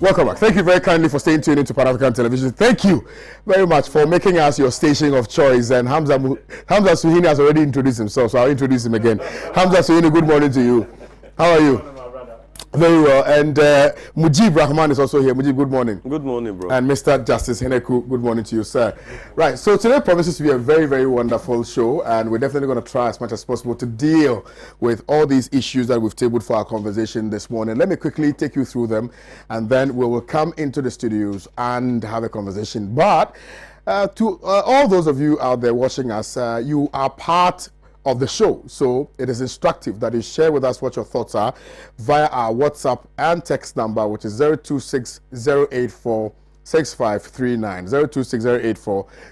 Welcome back. Thank you very kindly for staying tuned into Pan African Television. Thank you very much for making us your station of choice. And Hamza Suhini has already introduced himself, so I'll introduce him again. Hamza Suhini, good morning to you. How are you? Very well. And Mujib Rahman is also here. Mujib, good morning. Good morning, bro. And Mr. Justice Heneku, good morning to you, sir. Right, so today promises to be a very, very wonderful show, and we're definitely going to try as much as possible to deal with all these issues that we've tabled for our conversation this morning. Let me quickly take you through them, and then we will come into the studios and have a conversation. But to all those of you out there watching us, you are part of the show, so it is instructive that you share with us what your thoughts are via our WhatsApp and text number, which is 0260846539,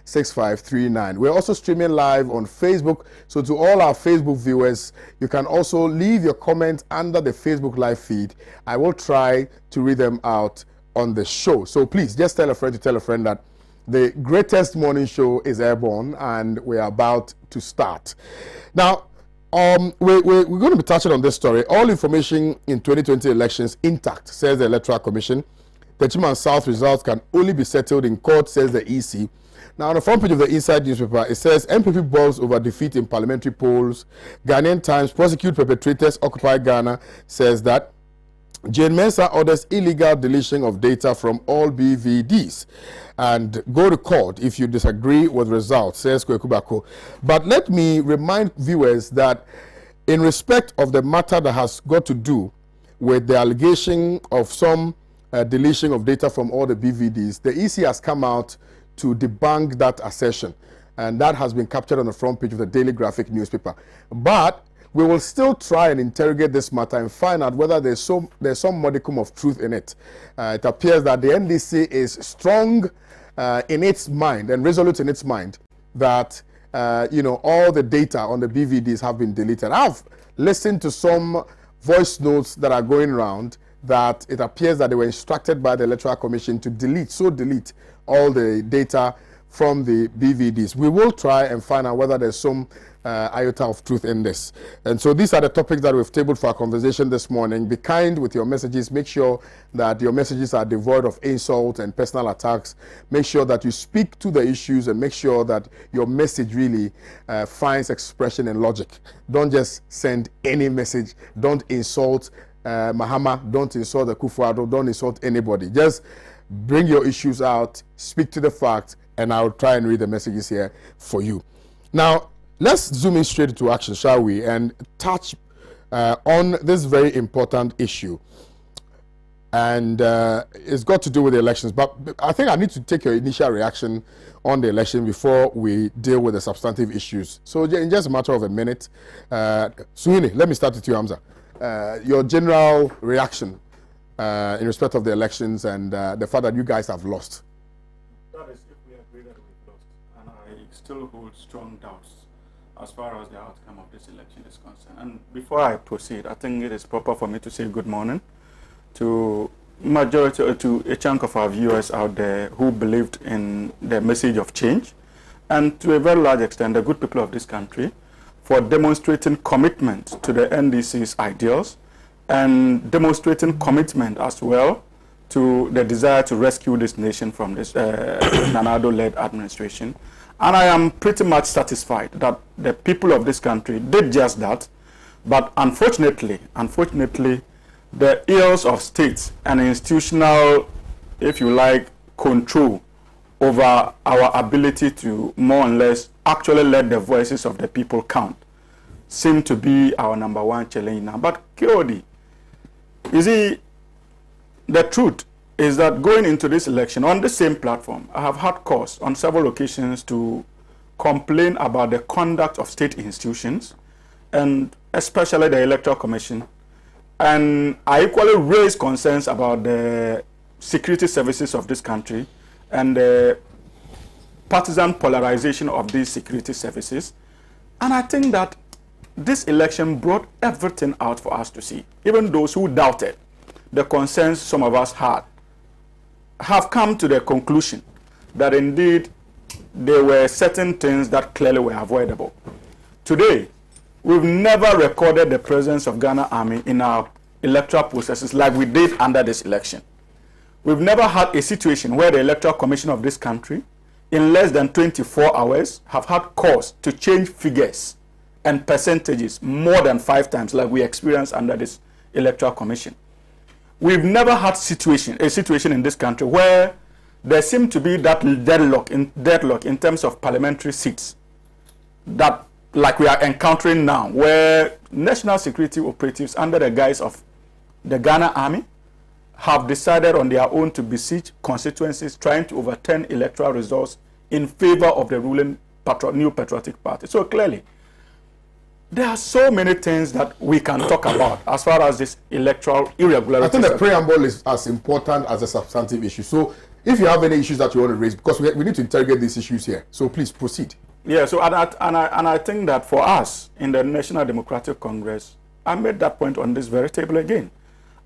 0260846539. We're also streaming live on Facebook, so to all our Facebook viewers, you can also leave your comments under the Facebook live feed. I will try to read them out on the show, so please just tell a friend to tell a friend that the greatest morning show is airborne and we're about to start. Now, we're going to be touching on this story. All information in 2020 elections intact, says the Electoral Commission. The Chiman South results can only be settled in court, says the EC. Now, on the front page of the Inside newspaper, it says MPP balls over defeat in parliamentary polls. Ghanaian Times, prosecute perpetrators, Occupy Ghana, says that Jane Mensah orders illegal deletion of data from all BVDs and go to court if you disagree with results, says Kwekubako. But let me remind viewers that in respect of the matter that has got to do with the allegation of some deletion of data from all the BVDs, the EC has come out to debunk that assertion, and that has been captured on the front page of the Daily Graphic newspaper. But we will still try and interrogate this matter and find out whether there's some modicum of truth in it. It appears that the NDC is strong in its mind and resolute in its mind that all the data on the BVDs have been deleted. I've listened to some voice notes that are going around that it appears that they were instructed by the Electoral Commission to delete all the data from the BVDs. We will try and find out whether there's some iota of truth in this. And so these are the topics that we've tabled for our conversation this morning. Be kind with your messages. Make sure that your messages are devoid of insult and personal attacks. Make sure that you speak to the issues and make sure that your message really finds expression and logic. Don't just send any message. Don't insult Mahama. Don't insult the Kufuado. Don't insult anybody. Just bring your issues out, speak to the facts, and I'll try and read the messages here for you. Now, let's zoom in straight into action, shall we, and touch on this very important issue. And it's got to do with the elections. But I think I need to take your initial reaction on the election before we deal with the substantive issues. So in just a matter of a minute, Suhini, let me start with you, Hamza. Your general reaction in respect of the elections and the fact that you guys have lost. That is, if we agree that we've lost, and I still hold strong doubts as far as the outcome of this election is concerned. And before I proceed, I think it is proper for me to say good morning to to a chunk of our viewers out there who believed in the message of change, and to a very large extent the good people of this country for demonstrating commitment to the NDC's ideals and demonstrating commitment as well to the desire to rescue this nation from this Nanado-led administration. And I am pretty much satisfied that the people of this country did just that. But unfortunately, the ills of state and institutional, if you like, control over our ability to more or less actually let the voices of the people count seem to be our number one challenge now. But KOD, you see, the truth is that going into this election on the same platform, I have had cause on several occasions to complain about the conduct of state institutions and especially the Electoral Commission. And I equally raise concerns about the security services of this country and the partisan polarization of these security services. And I think that this election brought everything out for us to see. Even those who doubted the concerns some of us had have come to the conclusion that indeed there were certain things that clearly were avoidable. Today, we've never recorded the presence of Ghana Army in our electoral processes like we did under this election. We've never had a situation where the Electoral Commission of this country, in less than 24 hours, have had cause to change figures and percentages more than 5 times, like we experienced under this Electoral Commission. We've never had a situation in this country where there seemed to be that deadlock in terms of parliamentary seats, that like we are encountering now, where national security operatives under the guise of the Ghana Army have decided on their own to besiege constituencies, trying to overturn electoral results in favor of the ruling New Patriotic Party. So clearly, there are so many things that we can talk about as far as this electoral irregularity. I think the preamble is as important as a substantive issue. So if you have any issues that you want to raise, because we need to interrogate these issues here. So please proceed. Yeah, so and I think that for us in the National Democratic Congress, I made that point on this very table again.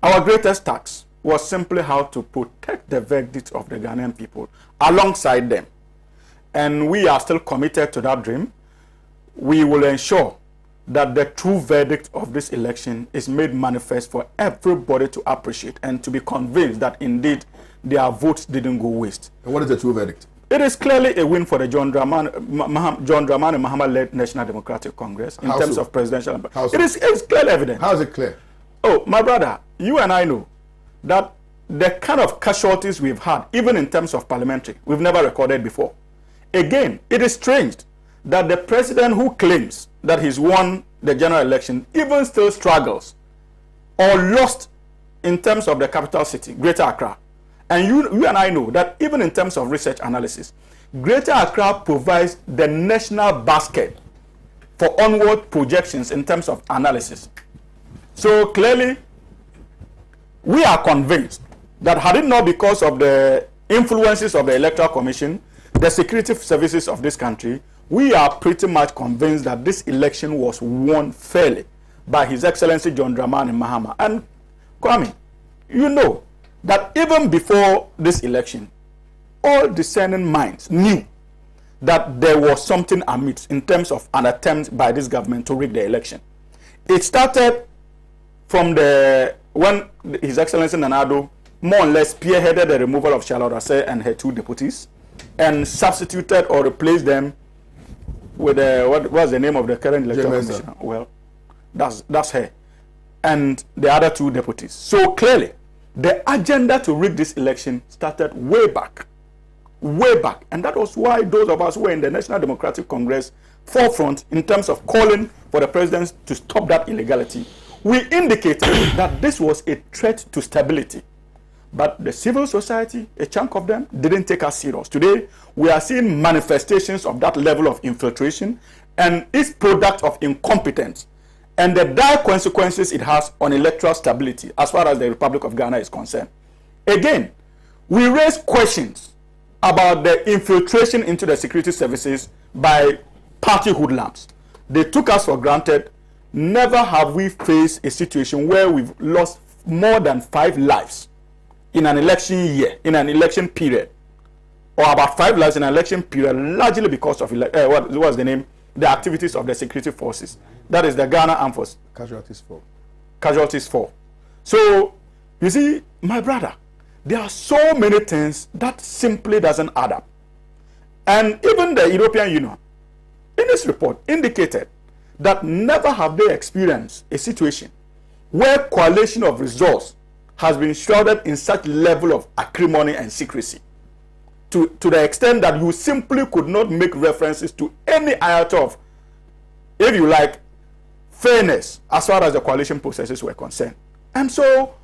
Our greatest task was simply how to protect the verdict of the Ghanaian people alongside them. And we are still committed to that dream. We will ensure that the true verdict of this election is made manifest for everybody to appreciate and to be convinced that indeed their votes didn't go waste. And what is the true verdict? It is clearly a win for the John Dramani Mahama-led National Democratic Congress in terms of presidential. It's clearly evident. How is it clear? Oh, my brother, you and I know that the kind of casualties we've had, even in terms of parliamentary, we've never recorded before. Again, it is strange that the president who claims that he's won the general election even still struggles or lost in terms of the capital city, Greater Accra. And you and I know that even in terms of research analysis, Greater Accra provides the national basket for onward projections in terms of analysis. So clearly, we are convinced that had it not because of the influences of the Electoral Commission, the security services of this country, we are pretty much convinced that this election was won fairly by His Excellency John Dramani Mahama. And Kwame, you know that even before this election, all discerning minds knew that there was something amiss in terms of an attempt by this government to rig the election. It started from when His Excellency Nana-Addo more or less spearheaded the removal of Charlotte Aseh and her 2 deputies and substituted or replaced them with what was the name of the current electoral commissioner? Well, that's her and the other 2 deputies. So clearly, the agenda to rig this election started way back, and that was why those of us who were in the National Democratic Congress forefront in terms of calling for the president to stop that illegality. We indicated that this was a threat to stability. But the civil society, a chunk of them, didn't take us serious. Today, we are seeing manifestations of that level of infiltration and its product of incompetence and the dire consequences it has on electoral stability as far as the Republic of Ghana is concerned. Again, we raise questions about the infiltration into the security services by party hoodlums. They took us for granted. Never have we faced a situation where we've lost more than 5 lives in an election year, in an election period, or about 5 lives in an election period, largely because of what was the name? The activities of the security forces. That is the Ghana Armed Forces. Casualties fall. So, you see, my brother, there are so many things that simply doesn't add up. And even the European Union, in this report, indicated that never have they experienced a situation where coalition of results has been shrouded in such level of acrimony and secrecy to the extent that you simply could not make references to any iota of, if you like, fairness as far as the coalition processes were concerned. And so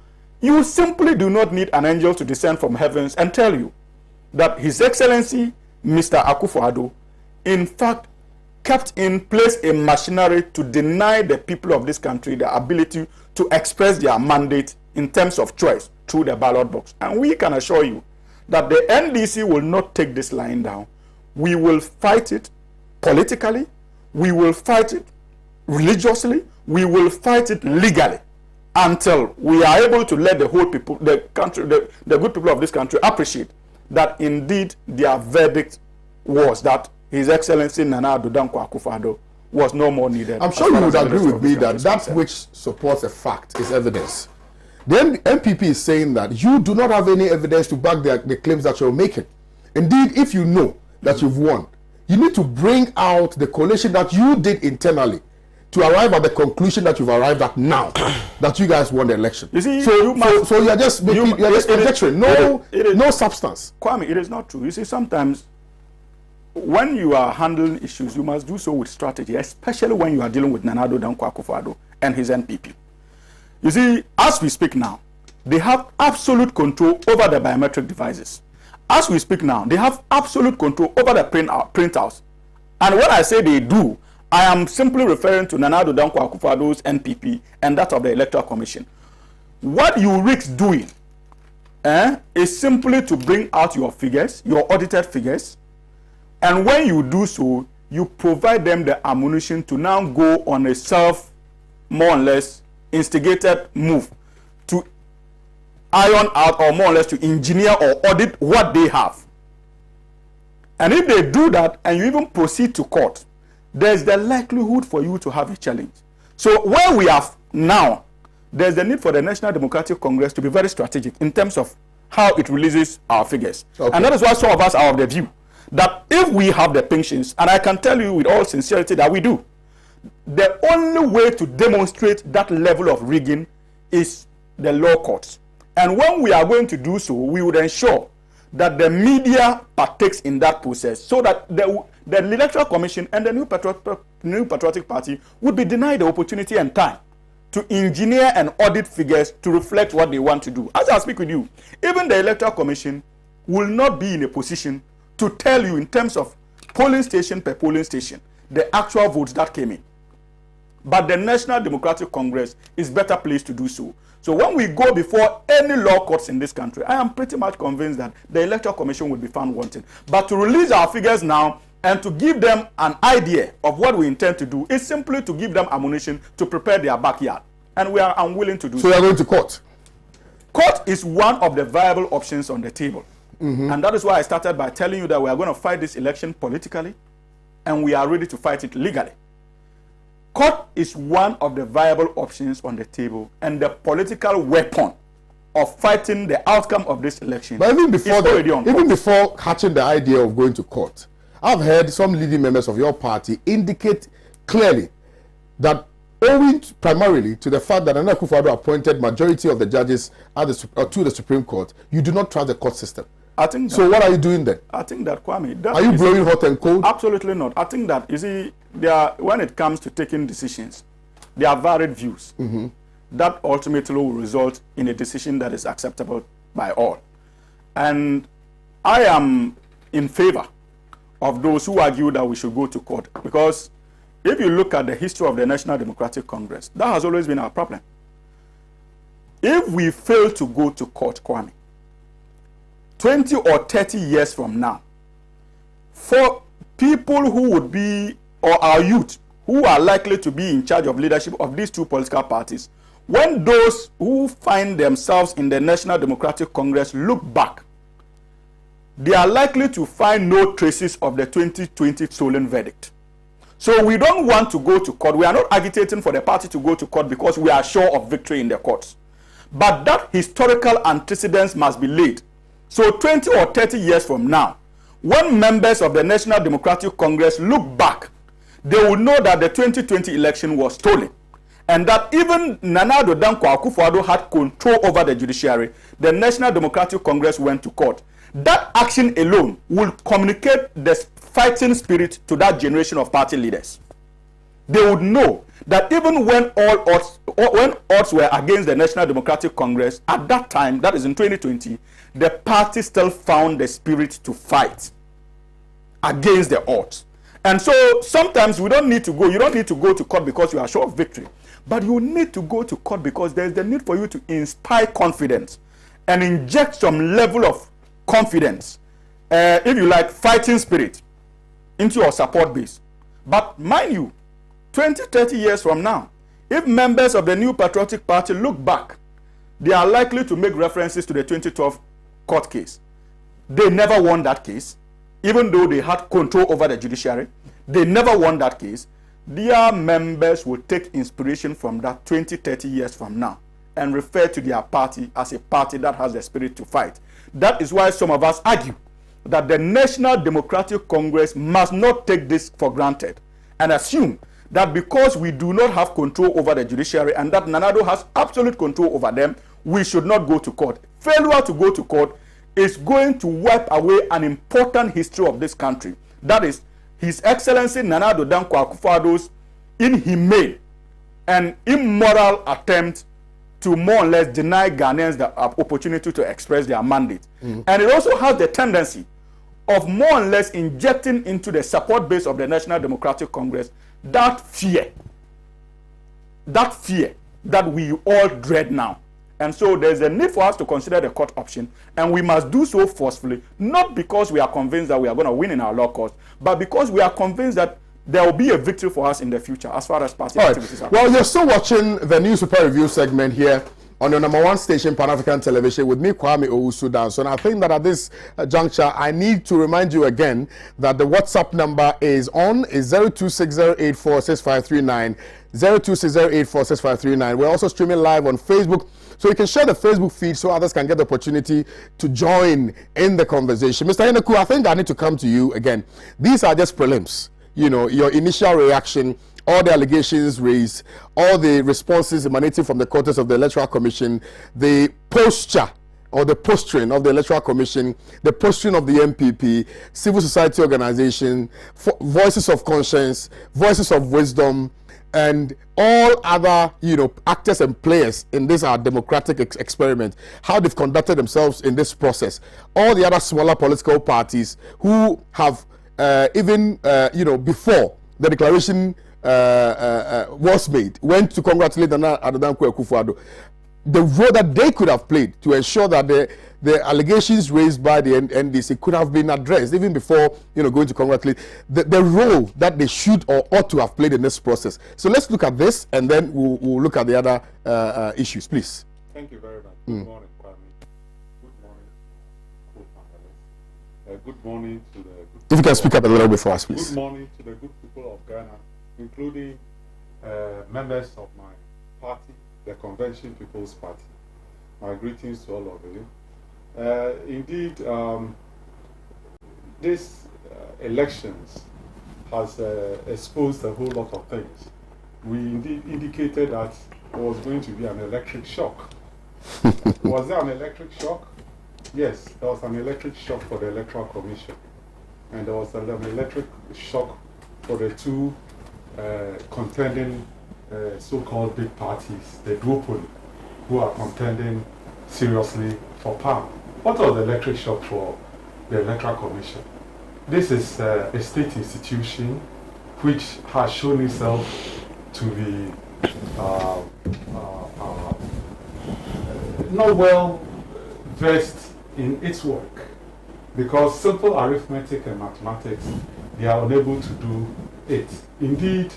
you simply do not need an angel to descend from heavens and tell you that His Excellency Mr. Akufo-Addo in fact kept in place a machinery to deny the people of this country the ability to express their mandate in terms of choice through the ballot box. And we can assure you that the NDC will not take this line down. We will fight it politically, we will fight it religiously, we will fight it legally until we are able to let the whole people, the country, the good people of this country appreciate that indeed their verdict was that His Excellency Nana-Addo Dankwa Akufo-Addo was no more needed. I'm sure you would agree with me that which supports a fact is evidence. Then the MPP is saying that you do not have any evidence to back the claims that you're making. Indeed, if you know that you've won, you need to bring out the collation that you did internally to arrive at the conclusion that you've arrived at now, that you guys won the election. You see, so you're just making, you're just conjecturing. No substance. Kwame, it is not true. You see, sometimes when you are handling issues, you must do so with strategy, especially when you are dealing with Nana Addo Dankwa Akufo-Addo and his NPP. You see, as we speak now, they have absolute control over the biometric devices. As we speak now, they have absolute control over the printouts. And when I say they do, I am simply referring to Nana Addo Dankwa Akufo-Addo's NPP and that of the Electoral Commission. What you risk doing is simply to bring out your figures, your audited figures, and when you do so, you provide them the ammunition to now go on a more or less instigated move to iron out, or more or less to engineer or audit what they have. And if they do that and you even proceed to court, there's the likelihood for you to have a challenge. So where we are now, there's the need for the National Democratic Congress to be very strategic in terms of how it releases our figures. Okay. And that is why some of us are of the view that if we have the patience, and I can tell you with all sincerity that we do, the only way to demonstrate that level of rigging is the law courts. And when we are going to do so, we would ensure that the media partakes in that process so that the Electoral Commission and the New Patriotic Party would be denied the opportunity and time to engineer and audit figures to reflect what they want to do. As I speak with you, even the Electoral Commission will not be in a position to tell you in terms of polling station per polling station the actual votes that came in. But the National Democratic Congress is better placed to do so. So when we go before any law courts in this country, I am pretty much convinced that the Electoral Commission will be found wanting. But to release our figures now and to give them an idea of what we intend to do is simply to give them ammunition to prepare their backyard. And we are unwilling to do so. So you are going to court? Court is one of the viable options on the table. And that is why I started by telling you that we are going to fight this election politically and we are ready to fight it legally. Court is one of the viable options on the table and the political weapon of fighting the outcome of this election. But even before hatching the idea of going to court, I've heard some leading members of your party indicate clearly that owing primarily to the fact that Nana Akufo-Addo appointed majority of the judges to the Supreme Court, you do not trust the court system. I think that, so what are you doing then? I think that, Kwame... Are you blowing hot and cold? Absolutely not. I think that, you see, when it comes to taking decisions, there are varied views. That ultimately will result in a decision that is acceptable by all. And I am in favor of those who argue that we should go to court. Because if you look at the history of the National Democratic Congress, that has always been our problem. If we fail to go to court, Kwame, 20 or 30 years from now, for people who would be, or our youth, who are likely to be in charge of leadership of these two political parties, when those who find themselves in the National Democratic Congress look back, they are likely to find no traces of the 2020 stolen verdict. So we don't want to go to court. We are not agitating for the party to go to court because we are sure of victory in the courts. But that historical antecedents must be laid. So 20 or 30 years from now, when members of the National Democratic Congress look back, they will know that the 2020 election was stolen. And that even Nana Addo Dankwa Akufo-Addo had control over the judiciary. The National Democratic Congress went to court. That action alone will communicate the fighting spirit to that generation of party leaders. They would know that even when odds were against the National Democratic Congress, at that time, that is in 2020, the party still found the spirit to fight against the odds. And so sometimes you don't need to go to court because you are sure of victory. But you need to go to court because there is the need for you to inspire confidence and inject some level of confidence, if you like, fighting spirit into your support base. But mind you, 20, 30 years from now, if members of the New Patriotic Party look back, they are likely to make references to the 2012 court case. They never won that case, even though they had control over the judiciary. They never won that case. Their members will take inspiration from that 20, 30 years from now and refer to their party as a party that has the spirit to fight. That is why some of us argue that the National Democratic Congress must not take this for granted and assume that because we do not have control over the judiciary and that Nanado has absolute control over them, we should not go to court. Failure to go to court is going to wipe away an important history of this country. That is His Excellency Nana Addo Dankwa Akufo-Addo's inhumane and immoral attempt to more or less deny Ghanaians the opportunity to express their mandate. And it also has the tendency of more or less injecting into the support base of the National Democratic Congress that fear that we all dread now. And so there's a need for us to consider the court option, and we must do so forcefully, not because we are convinced that we are going to win in our law courts, but because we are convinced that there will be a victory for us in the future as far as party activities are concerned. Well, you're still watching the newspaper review segment here on your #1 station, Pan-African Television, with me, Kwame Owusu Danso. And I think that at this juncture, I need to remind you again that the WhatsApp number is 0260846539, 0260846539. We're also streaming live on Facebook, so you can share the Facebook feed so others can get the opportunity to join in the conversation. Mr. Heneku, I think I need to come to you again. These are just prelims. You know, your initial reaction, all the allegations raised, all the responses emanating from the quarters of the Electoral Commission, the posture or the posturing of the Electoral Commission, the posturing of the MPP, civil society organization, voices of conscience, voices of wisdom, and all other, you know, actors and players in this our democratic experiment, how they've conducted themselves in this process. All the other smaller political parties who have even you know, before the declaration was made, went to congratulate Nana Addo Dankwa Akufo-Addo. The role that they could have played to ensure that the allegations raised by the NDC could have been addressed even before, you know, going to congratulate, the role that they should or ought to have played in this process. So let's look at this, and then we'll look at the other issues, please. Thank you very much. Good morning, Kwame. Good morning, co-panelists. Good morning to the good If you can speak up a little bit for us, please. Good morning to the good people of Ghana, including members of my party, the Convention People's Party. My greetings to all of you. Indeed, this elections has exposed a whole lot of things. We indeed indicated that there was going to be an electric shock. Was there an electric shock? Yes, there was an electric shock for the Electoral Commission. And there was an electric shock for the two contending so-called big parties, the duopoly, who are contending seriously for power. What was the electric shock for the Electoral Commission? This is a state institution which has shown itself to be not well versed in its work, because simple arithmetic and mathematics, they are unable to do it. Indeed,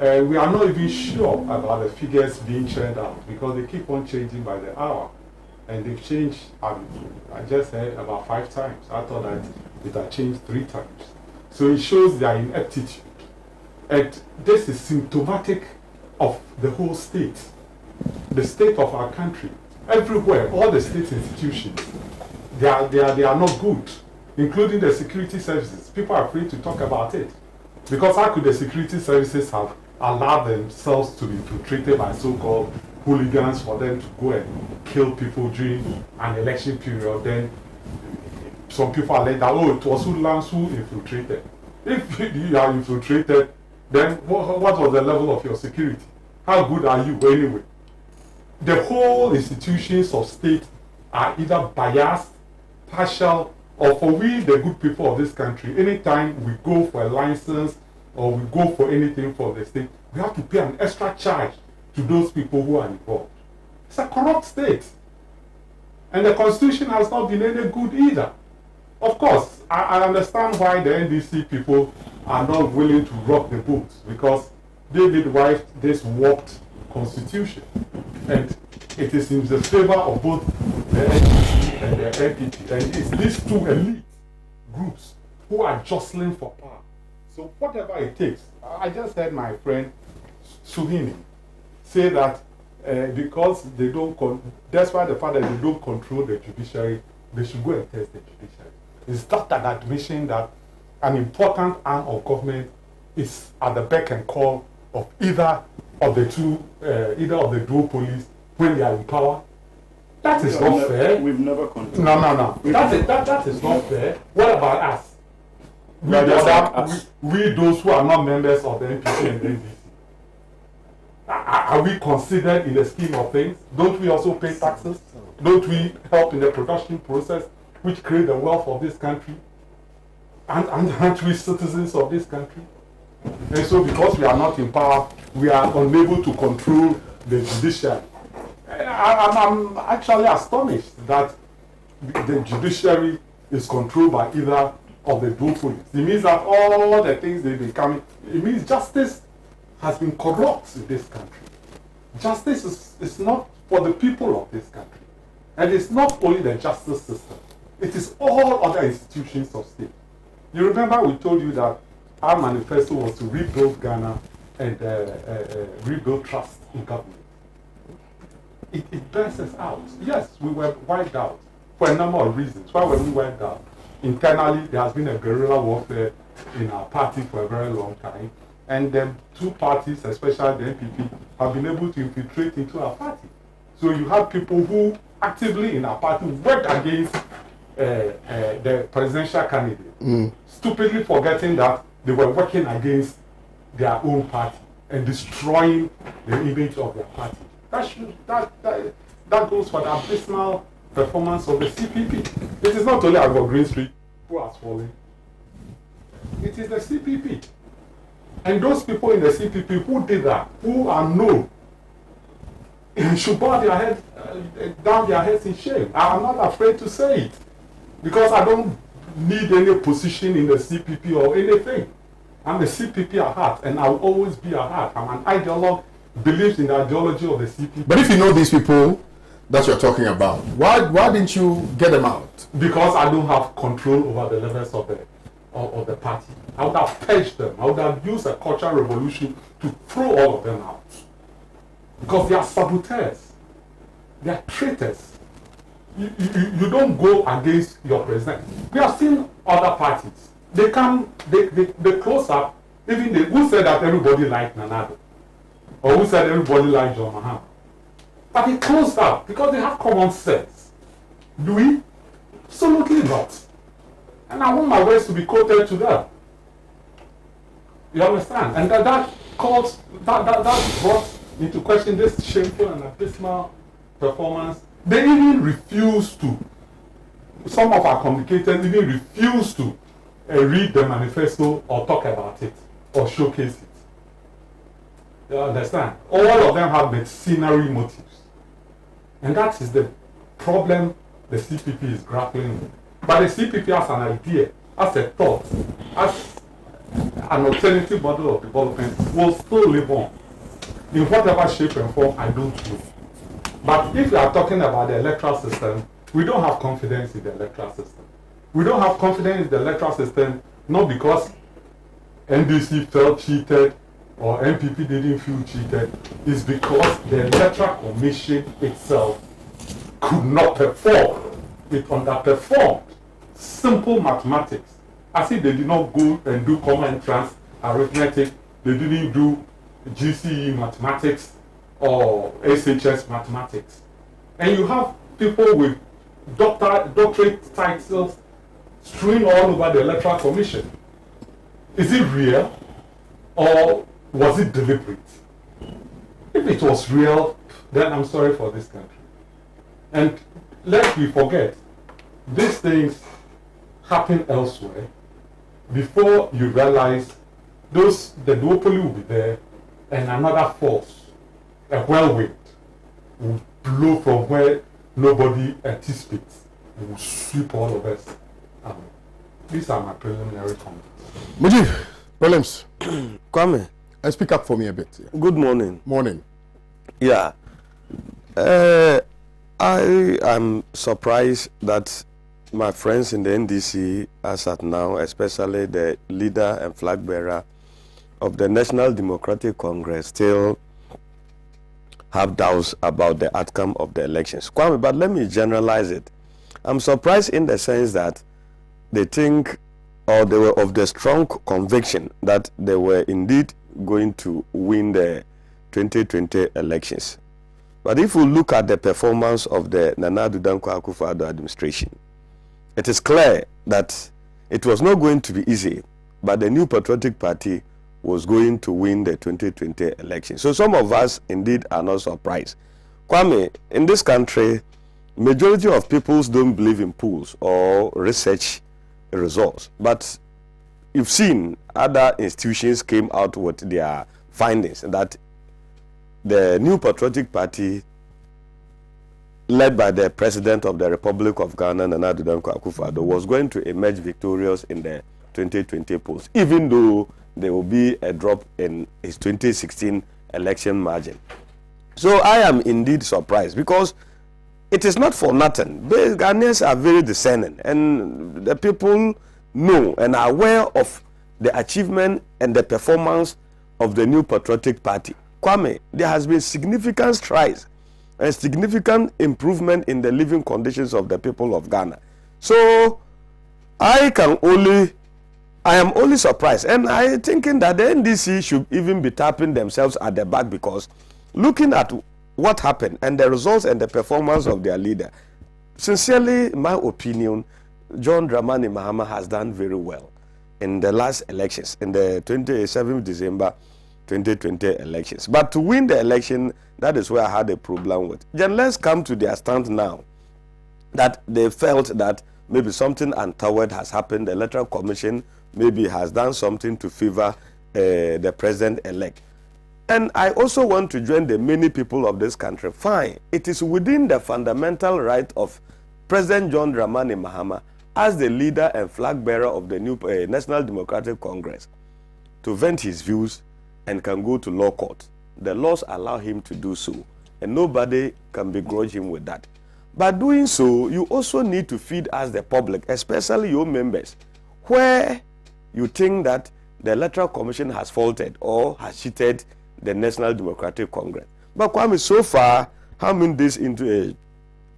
we are not even sure about the figures being churned out, because they keep on changing by the hour. And they've changed, I just heard, about 5 times. I thought that it had changed 3 times. So it shows their ineptitude. And this is symptomatic of the whole state, the state of our country. Everywhere, all the state institutions, they are not good, including the security services. People are afraid to talk about it. Because how could the security services have allowed themselves to be infiltrated by so-called hooligans for them to go and kill people during an election period? Then some people are like that, oh, it was hoodlums who infiltrated. If you are infiltrated, then what was the level of your security? How good are you anyway? The whole institutions of state are either biased, partial, or for we, the good people of this country, anytime we go for a license or we go for anything for the state, we have to pay an extra charge to those people who are involved. It's a corrupt state. And the constitution has not been any good either. Of course, I understand why the NDC people are not willing to rock the boat, because they midwifed this warped constitution. And it is in the favor of both the NDC and the NPP. And it's these two elite groups who are jostling for power. So whatever it takes, I just heard my friend Suhini say that because they don't, despite the fact that they don't control the judiciary, they should go and test the judiciary. It's just an admission that an important arm of government is at the beck and call of either of the duopolies when they are in power. That is not fair. We've never controlled. No. That is not fair. What about us? We those who are not members of the NPC and NDC. Are we considered in the scheme of things? Don't we also pay taxes? Don't we help in the production process which create the wealth of this country? And aren't we citizens of this country? And so because we are not in power, we are unable to control the judiciary. I'm actually astonished that the judiciary is controlled by either of the duopolies. It means that all the things they become, it means justice has been corrupt in this country. Justice is not for the people of this country. And it's not only the justice system. It is all other institutions of state. You remember we told you that our manifesto was to rebuild Ghana and rebuild trust in government. It bears us out. Yes, we were wiped out for a number of reasons. Why were we wiped out? Internally, there has been a guerrilla warfare in our party for a very long time. And the two parties, especially the NPP, have been able to infiltrate into our party. So you have people who actively in our party work against the presidential candidate, stupidly forgetting that they were working against their own party and destroying the image of their party. That goes for the abysmal performance of the CPP. It is not only about Green Street who has fallen. It is the CPP. And those people in the CPP who did that, who are known, should bow their head, down their heads in shame. I'm not afraid to say it. Because I don't need any position in the CPP or anything. I'm a CPP at heart, and I'll always be at heart. I'm an ideologue, believes in the ideology of the CPP. But if you know these people that you're talking about, why didn't you get them out? Because I don't have control over the levels of the party. I would have purged them. I would have used a cultural revolution to throw all of them out. Because they are saboteurs. They are traitors. You don't go against your president. We have seen other parties. They come, they close up. Even who said that everybody liked Nanado? Or who said everybody liked John Mahama? But they closed up because they have common sense. Do we? Absolutely not. And I want my words to be quoted to them. You understand? And that brought into question this shameful and abysmal performance. They even refuse to, some of our communicators even refuse to read the manifesto or talk about it or showcase it. You understand? All of them have mercenary motives. And that is the problem the CPP is grappling with. But the CPP as an idea, as a thought, as an alternative model of development will still live on. In whatever shape and form, I don't know. But if we are talking about the electoral system, we don't have confidence in the electoral system. We don't have confidence in the electoral system not because NDC felt cheated or MPP didn't feel cheated. It's because the Electoral Commission itself could not perform. It underperformed. Simple mathematics. As if they did not go and do common entrance arithmetic, they didn't do GCE mathematics or SHS mathematics. And you have people with doctorate titles strewn all over the Electoral Commission. Is it real or was it deliberate? If it was real, then I'm sorry for this country. And lest we forget, these things happen elsewhere. Before you realize, the duopoly will be there, and another force, a whirlwind, will blow from where nobody anticipates. It will sweep all of us away. These are my preliminary comments. Mujib, Williams. Kwame. Speak up for me a bit. Yeah. Good morning. Morning. Yeah. I am surprised that my friends in the NDC, as at now, especially the leader and flag bearer of the National Democratic Congress, still have doubts about the outcome of the elections. Kwame, but let me generalize it. I'm surprised in the sense that they think, or they were of the strong conviction that they were indeed going to win the 2020 elections. But if we look at the performance of the Nana Addo Dankwa Akufo-Addo administration, it is clear that it was not going to be easy, but the New Patriotic Party was going to win the 2020 election. So some of us indeed are not surprised. Kwame, in this country, majority of people don't believe in polls or research results. But you've seen other institutions came out with their findings that the New Patriotic Party, led by the President of the Republic of Ghana, Nana Addo Dankwa Akufo-Addo, was going to emerge victorious in the 2020 polls, even though there will be a drop in his 2016 election margin. So I am indeed surprised, because it is not for nothing. The Ghanaians are very discerning, and the people know and are aware of the achievement and the performance of the New Patriotic Party. Kwame, there has been significant strides and significant improvement in the living conditions of the people of Ghana. So I am only surprised, and I thinking that the NDC should even be tapping themselves at the back, because looking at what happened and the results and the performance of their leader, sincerely, in my opinion, John Dramani Mahama has done very well in the last elections, in the 27th December 2020 elections. But to win the election, that is where I had a problem with. Then let's come to their stand now, that they felt that maybe something untoward has happened. The Electoral Commission maybe has done something to favor the president-elect. And I also want to join the many people of this country. Fine, it is within the fundamental right of President John Dramani Mahama, as the leader and flag bearer of the new National Democratic Congress, to vent his views and can go to law court. The laws allow him to do so, and nobody can begrudge him with that. By doing so, you also need to feed us, the public, especially your members, where you think that the Electoral Commission has faulted or has cheated the National Democratic Congress. But Kwame, so far, how many days into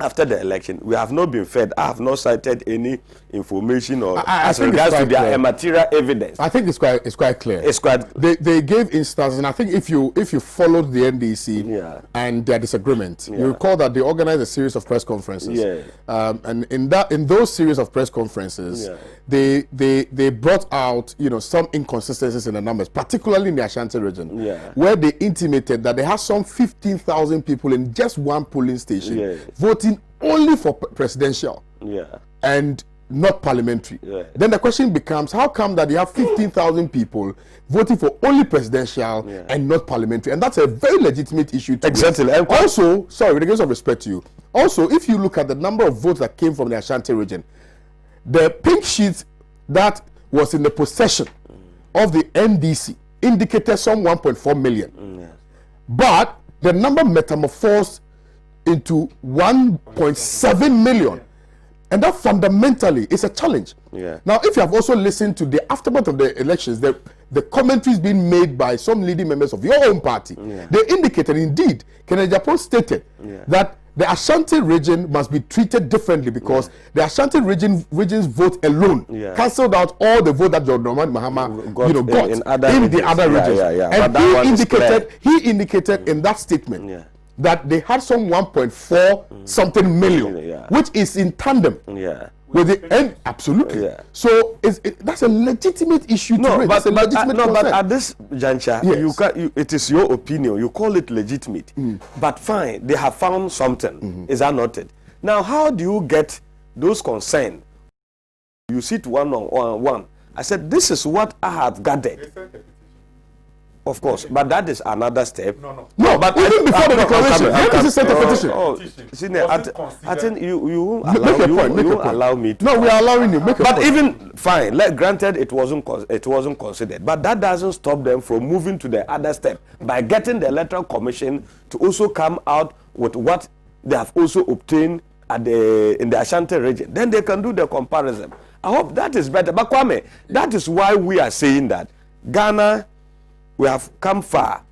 after the election, we have not been fed. I have not cited any information or as regards to their material evidence. I think it's quite clear. It's quite. They gave instances, and I think if you followed the NDC and their disagreement, you recall that they organized a series of press conferences. And in those series of press conferences, they brought out some inconsistencies in the numbers, particularly in the Ashanti region, where they intimated that they had some 15,000 people in just one polling station voting only for presidential and not parliamentary. Then the question becomes, how come that you have 15,000 people voting for only presidential and not parliamentary? And that's a very legitimate issue to exactly. And also, sorry, with the greatest of respect to you, also, if you look at the number of votes that came from the Ashanti region, the pink sheet that was in the possession of the NDC indicated some 1.4 million. But the number metamorphosed into 1.7 million. And that fundamentally is a challenge. Now, if you have also listened to the aftermath of the elections, the commentaries being made by some leading members of your own party, they indicated, indeed, Kennedy Japan stated that the Ashanti region must be treated differently, because the Ashanti region's vote alone cancelled out all the vote that John Dramani Mahama got in the other regions. And he indicated in that statement that they had some 1.4 something million, which is in tandem with the end. Absolutely. So that's a legitimate issue to raise. But at this juncture, it is your opinion. You call it legitimate. But fine, they have found something. Is that not it? Now, how do you get those concerns? You sit one on one. I said, this is what I have gathered. Of course, but that is another step. No, but even before the declaration, let us sent a petition. I think you won't allow me to. No, we are allowing you. Make a but point. Even fine, granted, it wasn't considered, but that doesn't stop them from moving to the other step by getting the Electoral Commission to also come out with what they have also obtained in the Ashanti region. Then they can do the comparison. I hope that is better. But Kwame, that is why we are saying that Ghana, we have come far.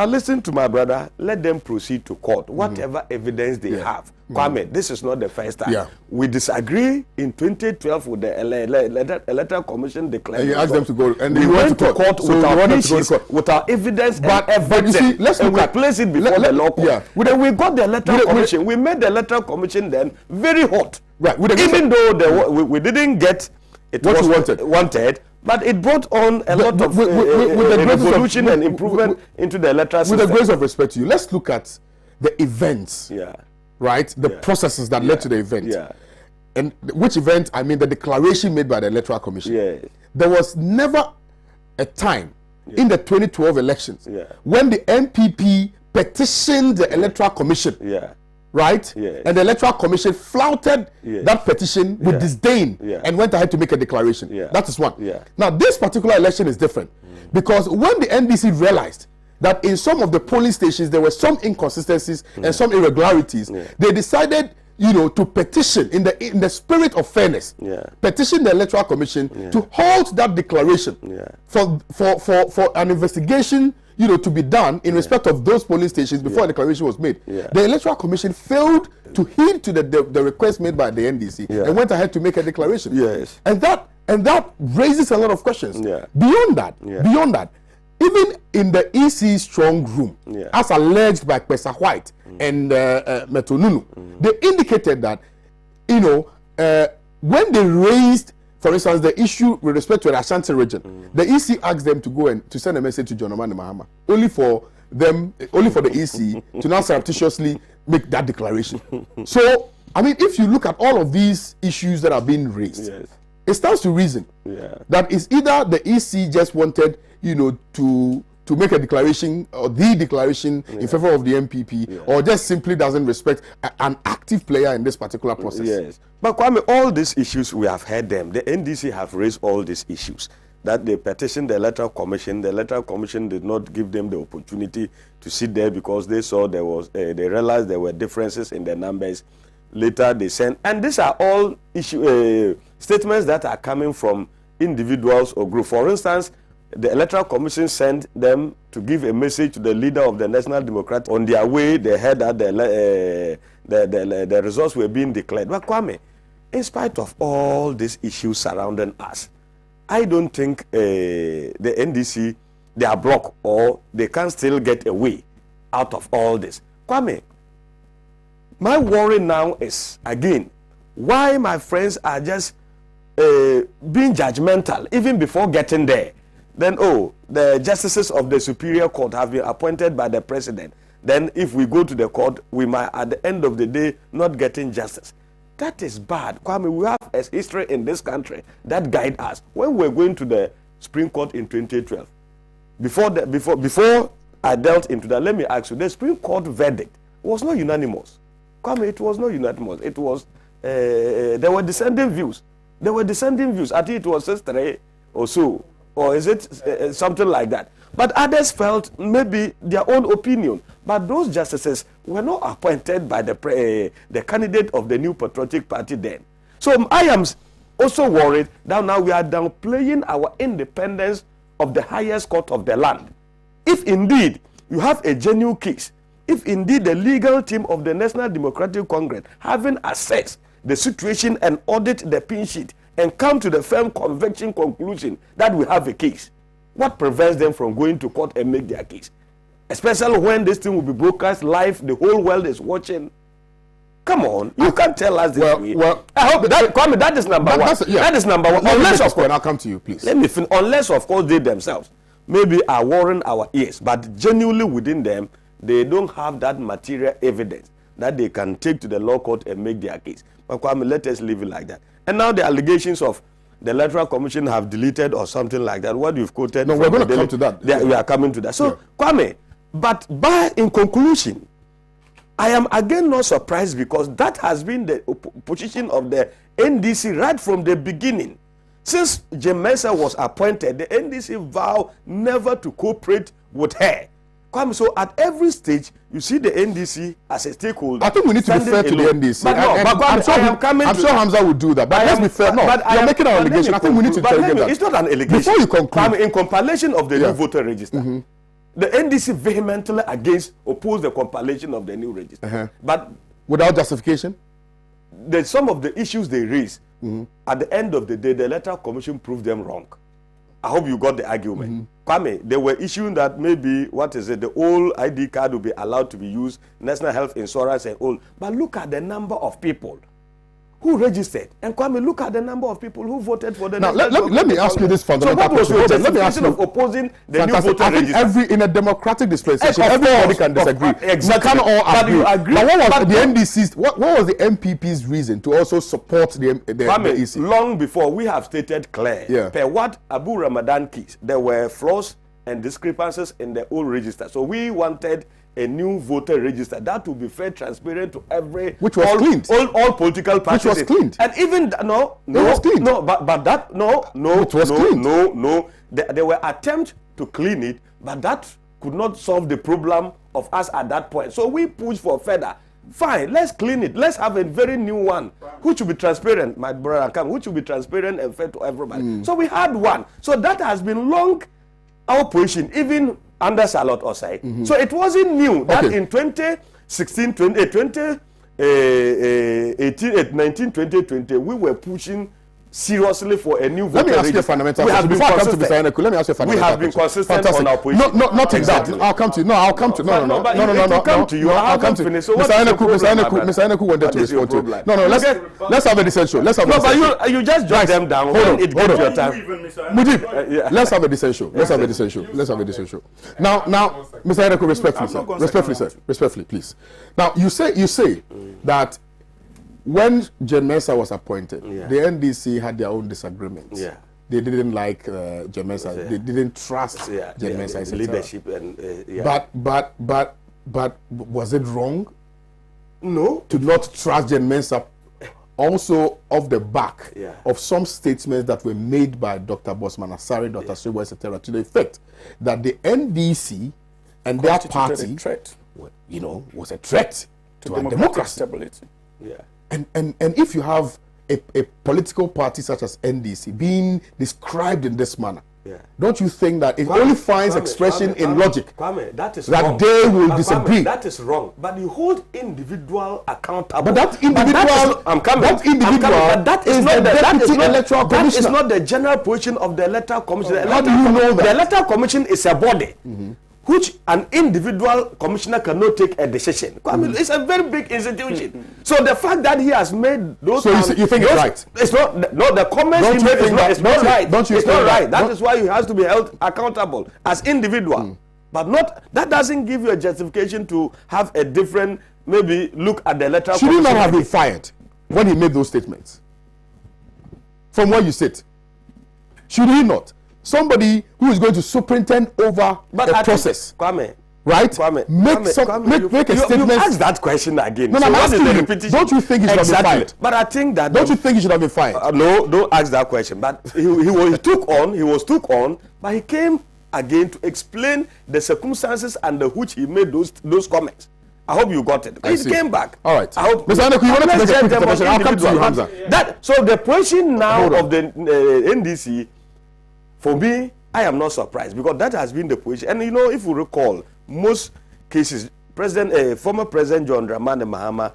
listen to my brother. Let them proceed to court. Whatever evidence they have. Kwame, this is not the first time. Yeah. We disagree in 2012 with the Electoral Commission declared. And you asked them to go, and we went to court so with our to go to court. with our evidence But and you see, everything. let's and look we at place it before the law court. Yeah. Then we got the Electoral Commission. we We made the Electoral Commission then very hot. Right. Even though we didn't get it What was you wanted, but it brought on a lot of revolution and improvement into the electoral system. With the grace of respect to you, let's look at the events. Yeah. Right? The processes that led to the event. Yeah. And which event? I mean the declaration made by the Electoral Commission. Yeah. There was never a time in the 2012 elections when the MPP petitioned the Electoral Commission. Yeah. Right? Yes. And the Electoral Commission flouted that petition with disdain and went ahead to make a declaration. That is one. Now, this particular election is different because when the NDC realized that in some of the polling stations there were some inconsistencies and some irregularities, they decided, to petition in the spirit of fairness, petition the Electoral Commission to halt that declaration for an investigation, to be done in respect of those polling stations before a declaration was made. The Electoral Commission failed to heed to the request made by the NDC and went ahead to make a declaration. Yes. And that raises a lot of questions. Beyond that, even in the EC strong room, as alleged by Pesa White and Metonunu, they indicated that, when they raised, for instance, the issue with respect to the Ashanti region, the EC asked them to go and to send a message to John Omani Mahama, only for the EC to now surreptitiously make that declaration. So, I mean, if you look at all of these issues that are being raised, it stands to reason that it's either the EC just wanted, to make a declaration or the declaration in favor of the MPP, or just simply doesn't respect an active player in this particular process. Yes. But Kwame, all these issues, we have heard them. The NDC have raised all these issues. That they petitioned the Electoral Commission. The Electoral Commission did not give them the opportunity to sit there because they saw they realized there were differences in the numbers. Later they sent, and these are all statements that are coming from individuals or groups. For instance, the Electoral Commission sent them to give a message to the leader of the National Democratic. On their way, they heard that the results were being declared. But Kwame, in spite of all these issues surrounding us, I don't think the NDC, they are blocked or they can still get away out of all this. Kwame, my worry now is, again, why my friends are just being judgmental even before getting there. Then, the justices of the Superior Court have been appointed by the president. Then if we go to the court, we might at the end of the day not getting justice. That is bad. Kwame, we have a history in this country that guide us. When we were going to the Supreme Court in 2012, before I dealt into that, let me ask you, the Supreme Court verdict was not unanimous. Kwame, it was not unanimous. It was, there were dissenting views. I think it was 6-3 or so. Or is it something like that? But others felt maybe their own opinion. But those justices were not appointed by the candidate of the New Patriotic Party then. So I am also worried that now we are downplaying our independence of the highest court of the land. If indeed you have a genuine case, if indeed the legal team of the National Democratic Congress having assessed the situation and audit the pin sheet, and come to the firm conviction conclusion that we have a case, what prevents them from going to court and make their case? Especially when this thing will be broadcast live, the whole world is watching. Come on, you can't tell us this way. Well, I hope that, Kwame, that is number one. That is number one. Unless, of course, I'll come to you, please. Let me finish. Unless, of course, they themselves maybe are worrying our ears, but genuinely within them, they don't have that material evidence that they can take to the law court and make their case. But Kwame, let us leave it like that. And now the allegations of the Electoral Commission have deleted or something like that. What you've quoted. No, we're going to come to that. We are coming to that. So, Kwame, but in conclusion, I am again not surprised because that has been the position of the NDC right from the beginning. Since Jemesa was appointed, the NDC vowed never to cooperate with her. So at every stage, you see the NDC as a stakeholder. I think we need to be fair to the NDC. But I'm sure Hamza would do that. But let's be fair. No, you're making an allegation. I think we need to tell them that. It's not an allegation. Before you conclude. In compilation of the new voter register, the NDC vehemently opposed the compilation of the new register. But without justification? Some of the issues they raised, at the end of the day, the Electoral Commission proved them wrong. I hope you got the argument. Kwame, they were issuing that maybe, the old ID card will be allowed to be used, national health insurance and all. But look at the number of people who registered. And Kwame, look at the number of people who voted for the... Now, let me ask you this fundamental question. Let me ask you of opposing the new voter register. I think in a democratic dispensation, everybody can disagree. Exactly. We can all agree. But you agree. But what was the NDC's, what was the MPP's reason to also support the Kwame, EC? Long before, we have stated clear, per what Abu Ramadan case, there were flaws and discrepancies in the old register. So we wanted a new voter register that would be fair, transparent to every... Which was cleaned. All political parties. Which was cleaned. And even, it was cleaned. It was cleaned. There were attempts to clean it, but that could not solve the problem of us at that point. So we pushed for further. Fine, let's clean it. Let's have a very new one, which will be transparent, my brother Kwame, which will be transparent and fair to everybody. So we had one. So that has been long our position, even under Charlotte Osai. So it wasn't new that in 2016, 2020, we were pushing seriously for a new voter register. Let me ask you a fundamental question. Before I come to Mr. Eneku, let me ask you a fundamental question. We have been consistent on our position. Not exactly. I'll come to you. No, I'll come to you. No. I'll come to you. I'll come to you. Mr. Eneku wanted to respond to you. No, let's have a dissent show. Let's have a dissent show. But you just jot them down. Hold on. Your time. Mujib, let's have a dissent show. Let's have a dissent show. Now, Mr. Eneku, respectfully, please. Now, you say that when Jen Mensa was appointed, the NDC had their own disagreements. They didn't like Jen Mensa. They didn't trust Jen Mensa's leadership. And but was it wrong? No. To not trust Jen Mensa, also off the back of some statements that were made by Dr. Bosman Asari, Dr. Sribo, etc., to the effect that the NDC and their party, was a threat to our democracy. Stability. And if you have a political party such as NDC being described in this manner, don't you think that it only finds expression in logic that is that wrong. They will disagree? That is wrong. But you hold individual accountable. But that individual, that is not the deputy electoral commissioner. That is not the general position of the electoral commission. How do you know that? The electoral commission is a body. Which an individual commissioner cannot take a decision. It's a very big institution. So the fact that he has made those... So you think it's right? It's not, the comments he made is not right. It's not right. That is why he has to be held accountable as individual. But that doesn't give you a justification to have a different, maybe look at the electoral commission. Should he not have been fired when he made those statements? From where you sit? Should he not? Somebody who is going to superintend over a process. Kwame. Right? Make a statement. You ask that question again. No, I'm asking you. Don't you think he should have been fired? But I think that... Don't you think he should have been fired? No, don't ask that question. But he took on, but he came again to explain the circumstances under which he made those comments. I hope you got it. He came back. All right. I hope. Mr. Aneku, you wanted to make a quick intervention. I'll come to you, Hamza. So the position now of the NDC, for me, I am not surprised because that has been the position. And if you recall, most cases, former President John Dramani Mahama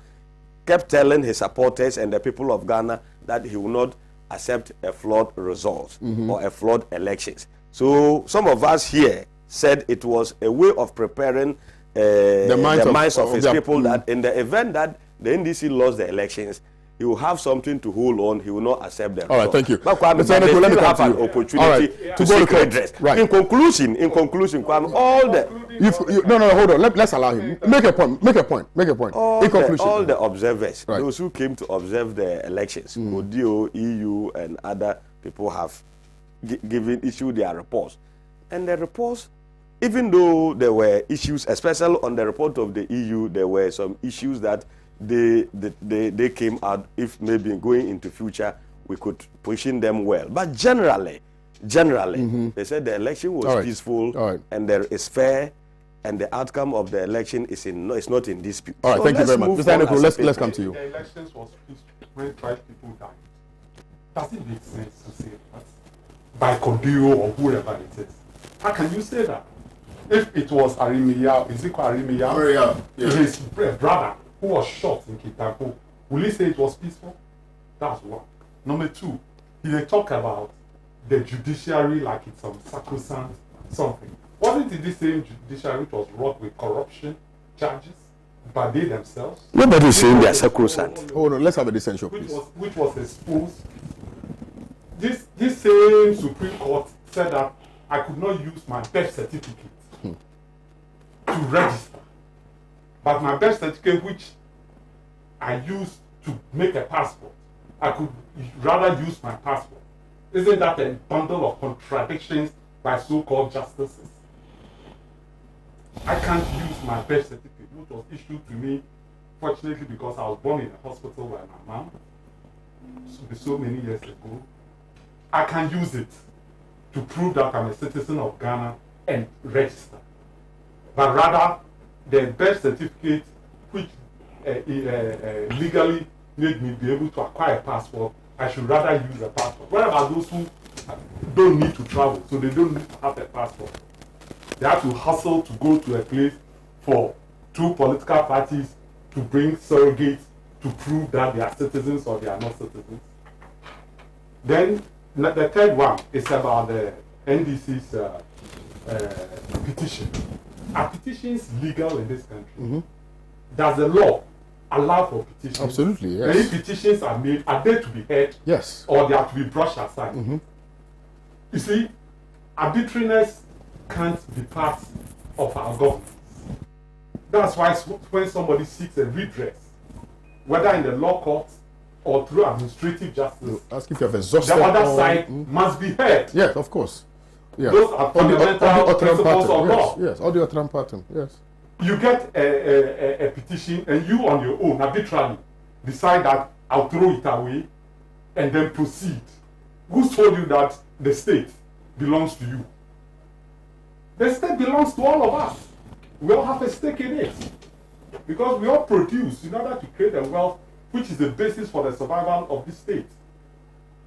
kept telling his supporters and the people of Ghana that he will not accept a flawed result or a flawed elections. So some of us here said it was a way of preparing the minds of his people that in the event that the NDC lost the elections, he will have something to hold on. He will not accept them. All right, thank you. But Kwame, they still have an opportunity to seek redress. Right. In conclusion, Kwame, all the... hold on. Let's allow him. Make a point. All the observers, those who came to observe the elections, ODO, EU, and other people have issued their reports. And the reports, even though there were issues, especially on the report of the EU, there were some issues that they came out, if maybe going into future we could position them well. But generally, they said the election was peaceful and there is fair, and the outcome of the election is not in dispute. All right, so thank you very much. Mr. Eneku, let's come to you. The elections was peaceful when 5 people died. Does it make sense to say that by Kodio or whoever it is? How can you say that? if it was Arimiyao, Ezekiel Arimiyao, his brother who was shot in Kitako, will he say it was peaceful? That's one. Number two, they talk about the judiciary like it's some sacrosanct something. Wasn't it the same judiciary which was wrought with corruption charges by they themselves? Nobody's saying they are sacrosanct. Oh no, let's have a decent show, please. Which was exposed. This same Supreme Court said that I could not use my birth certificate to register. But my birth certificate, which I used to make a passport, I could rather use my passport. Isn't that a bundle of contradictions by so-called justices? I can't use my birth certificate, which was issued to me, fortunately, because I was born in a hospital by my mom so many years ago. I can use it to prove that I'm a citizen of Ghana and register. But rather, the birth certificate, which legally made me be able to acquire a passport, I should rather use a passport. What about those who don't need to travel, so they don't need to have a passport? They have to hustle to go to a place for two political parties to bring surrogates to prove that they are citizens or they are not citizens. Then the third one is about the NDC's petition. Are petitions legal in this country? Does the law allow for petitions? Absolutely, yes. And if petitions are made, are they to be heard? Yes. Or they have to be brushed aside? You see, arbitrariness can't be part of our government. That's why when somebody seeks a redress, whether in the law courts or through administrative justice, ask if you have exhausted the other side must be heard. Yes, of course. Yeah. Those are fundamental principles of law. Yes, all the Ottoman pattern. Yes. You get a petition and you on your own arbitrarily decide that I'll throw it away and then proceed. Who told you that the state belongs to you? The state belongs to all of us. We all have a stake in it. Because we all produce in order to create a wealth which is the basis for the survival of the state.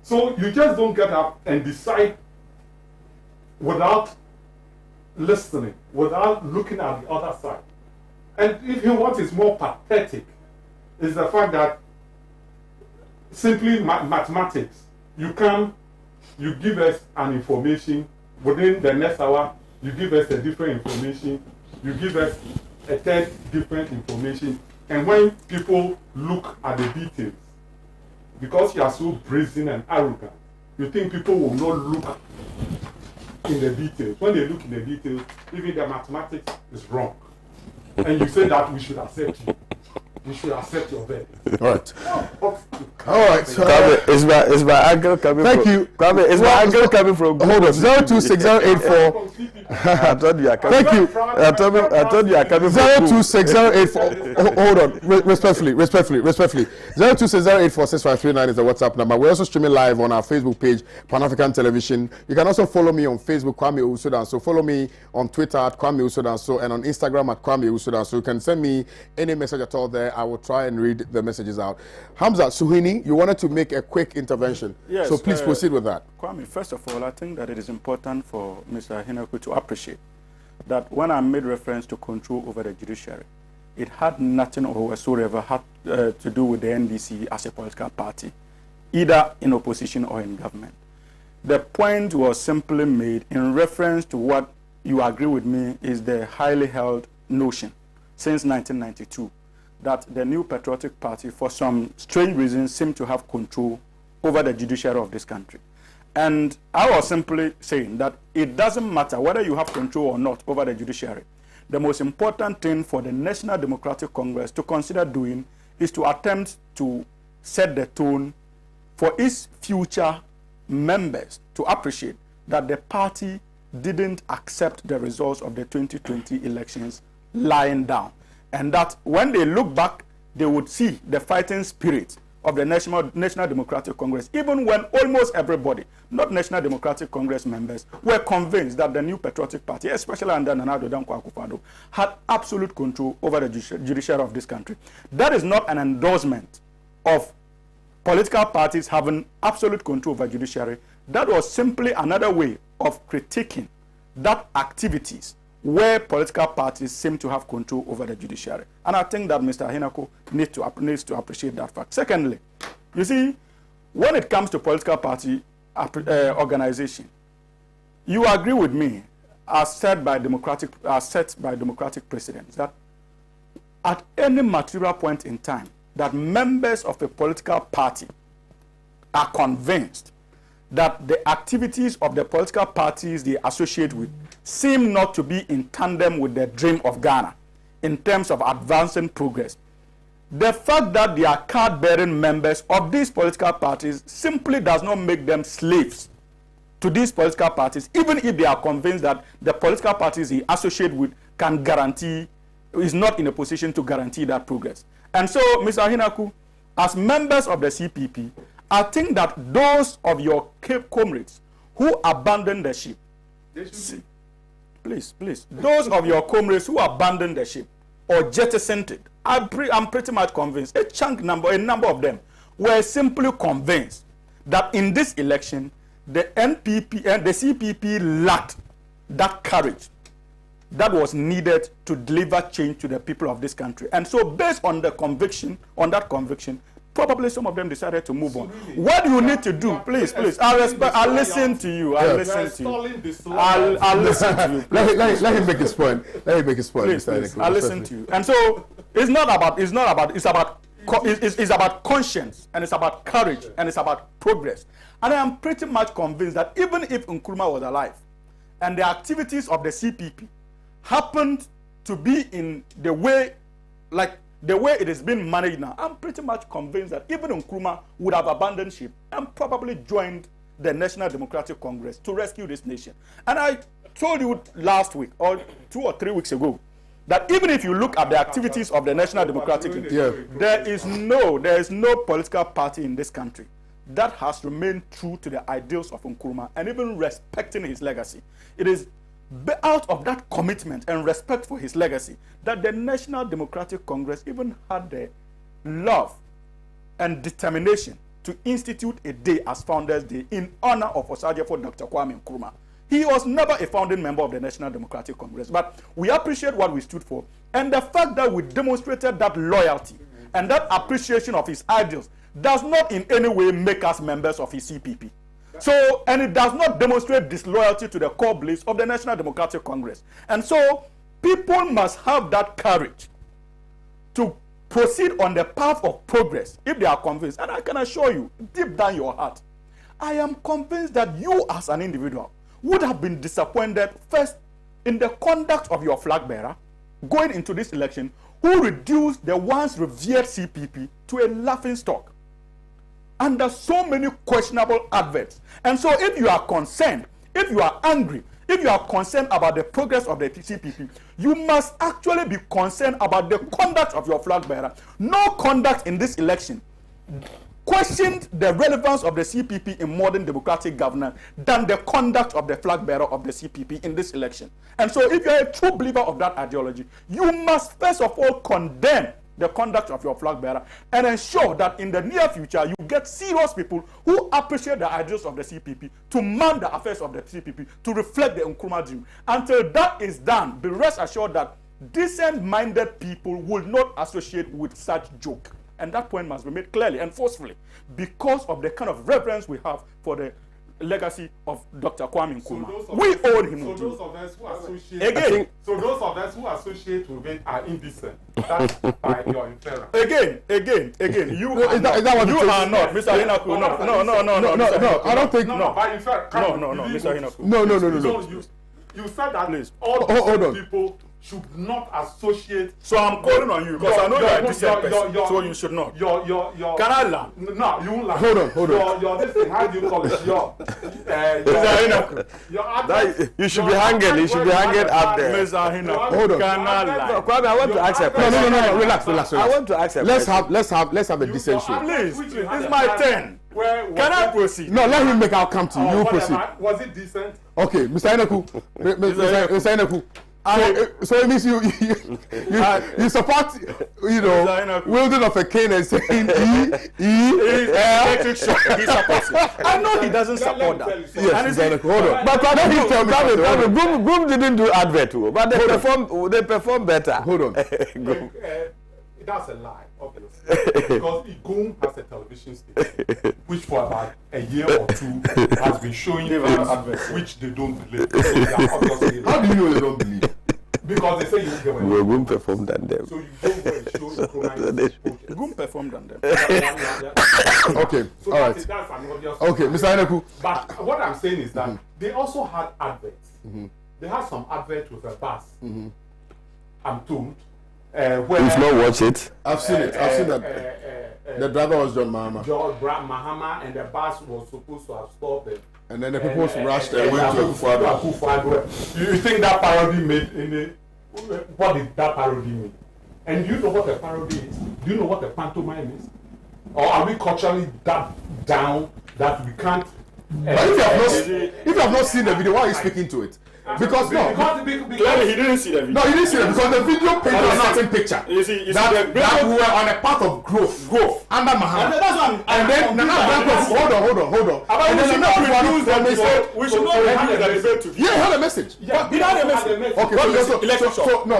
So you just don't get up and decide without listening, without looking at the other side. And even what is more pathetic is the fact that simply mathematics, you come, you give us an information, within the next hour, you give us a different information, you give us a third different information, and when people look at the details, because you are so brazen and arrogant, you think people will not look in the details. When they look in the details, even the mathematics is wrong. And you say that we should accept you. We should accept your verdict. All right. All right. So, Kwame, is my uncle coming thank from... you. Kwame, is my uncle coming from... Hold on. 026084. I told you are coming. Thank you. I told you are coming from... 026084. Hold on. Respectfully. 0260846539 is the WhatsApp number. We're also streaming live on our Facebook page, Pan-African Television. You can also follow me on Facebook, Kwame Owusu Danso. Follow me on Twitter at Kwame Owusu Danso and on Instagram at Kwame Owusu Danso. You can send me any message at all there. I will try and read the messages out. Hamza Suhini, you wanted to make a quick intervention. Yes, so please proceed with that. Kwame, first of all, I think that it is important for Mr. Hineku to appreciate that when I made reference to control over the judiciary, it had nothing or whatsoever had to do with the NDC as a political party, either in opposition or in government. The point was simply made in reference to what you agree with me is the highly held notion since 1992 that the New Patriotic Party, for some strange reason, seemed to have control over the judiciary of this country. And I was simply saying that it doesn't matter whether you have control or not over the judiciary. The most important thing for the National Democratic Congress to consider doing is to attempt to set the tone for its future members to appreciate that the party didn't accept the results of the 2020 elections lying down. And that when they look back, they would see the fighting spirit of the National Democratic Congress, even when almost everybody, not National Democratic Congress members, were convinced that the New Patriotic Party, especially under Nana Addo Dankwa Akufo-Addo, had absolute control over the judiciary of this country. That is not an endorsement of political parties having absolute control over judiciary. That was simply another way of critiquing that activities where political parties seem to have control over the judiciary. And I think that Mr. Ahinako needs to appreciate that fact. Secondly, you see, when it comes to political party organization, you agree with me, as set by democratic precedents, that at any material point in time, that members of a political party are convinced that the activities of the political parties they associate with seem not to be in tandem with the dream of Ghana in terms of advancing progress. The fact that they are card-bearing members of these political parties simply does not make them slaves to these political parties, even if they are convinced that the political parties they associate with can guarantee, is not in a position to guarantee that progress. And so, Mr. Ahinaku, as members of the CPP, I think that those of your comrades who abandoned the ship, please, those of your comrades who abandoned the ship or jettisoned it, I'm pretty much convinced, a number of them were simply convinced that in this election, the NPP and the CPP lacked that courage that was needed to deliver change to the people of this country. And so based on the conviction, probably some of them decided to move on. What do you need to do? Please, I'll listen to you. I'll listen to you. I'll listen to you. Let him make his point. Please, I'll listen to you. And so it's about conscience, and it's about courage, and it's about progress. And I am pretty much convinced that even if Nkrumah was alive and the activities of the CPP happened to be in the way, like the way it is being managed now, I'm pretty much convinced that even Nkrumah would have abandoned ship and probably joined the National Democratic Congress to rescue this nation. And I told you last week or 2 or 3 weeks ago that even if you look at the activities of the National Democratic Congress, there is no political party in this country that has remained true to the ideals of Nkrumah and even respecting his legacy. It is out of that commitment and respect for his legacy that the National Democratic Congress even had the love and determination to institute a day as Founders Day in honor of Osagyefo Dr. Kwame Nkrumah. He was never a founding member of the National Democratic Congress, but we appreciate what we stood for, and the fact that we demonstrated that loyalty and that appreciation of his ideals does not in any way make us members of his CPP. So, and it does not demonstrate disloyalty to the core beliefs of the National Democratic Congress. And so, people must have that courage to proceed on the path of progress if they are convinced. And I can assure you, deep down your heart, I am convinced that you as an individual would have been disappointed first in the conduct of your flag bearer going into this election, who reduced the once revered CPP to a laughingstock under so many questionable adverts. And so if you are concerned, if you are angry, if you are concerned about the progress of the CPP, you must actually be concerned about the conduct of your flag bearer. No conduct in this election questioned the relevance of the CPP in modern democratic governance than the conduct of the flag bearer of the CPP in this election. And so if you are a true believer of that ideology, you must first of all condemn the conduct of your flag bearer and ensure that in the near future you get serious people who appreciate the ideals of the CPP to man the affairs of the CPP to reflect the Nkrumah dream. Until that is done, be rest assured that decent-minded people will not associate with such joke. And that point must be made clearly and forcefully because of the kind of reverence we have for the legacy of Dr. Kwame Nkrumah. We owe him. So those of us who associate those of us who associate with it are indecent. That's by your inference. Again. You are not, Mr. Ahinaku. No. I don't think. No, by inference. No, Mr. Ahinaku. No. You said that please. All these people should not associate. So I'm calling on you because I know you are a decent person, so you should not. Your Can I learn? No, you won't learn. Hold on. Your this thing, how do you call it? You should be hanging. You should be hanging up there. Hold on. Can I learn? Kwame, I want to ask a question. No. Relax. I want to ask a question. Let's have a decent show. Please, it's my turn. Can I proceed? No, let him make our come to you. You proceed. Was it decent? Okay, Mr. Ahinaku. Mr. Ahinaku. So it means you support, wielding of a cane and saying electric shock. He supports it. I know he doesn't support that. Yes, hold on. But Groom didn't do advert too, but they perform better. Hold on. That's a lie, obviously. Because Igum has a television station, which for about a year or two has been showing adverts which they don't believe. So they are obviously How do you know they don't believe? Because they say you get one. Igum performed than them. So you don't go and show Igum performed than them. Okay, so all right. that's an obvious. Okay, Mr. Eneku. But what I'm saying is that they also had adverts. They had some adverts with a bus. I'm told. Where You've not watched it? I've seen it. I've seen that. The driver was John Mahama. John Mahama, and the bus was supposed to have stopped them. And then the people rushed and went to Akufo-Addo. You think that parody made any? What did that parody mean? And do you know what a parody is? Do you know what a pantomime is? Or are we culturally that down that we can't? But if you have not seen the video, why are you speaking to it? Because Clearly, he didn't see the video. No, you didn't see it because the video painted a certain picture. You see, that we were on a path of growth under Mahama. And then hold on. And then we should not have the debate to yeah, had a message. Yeah, we had a message. Okay, so electric shock. So no.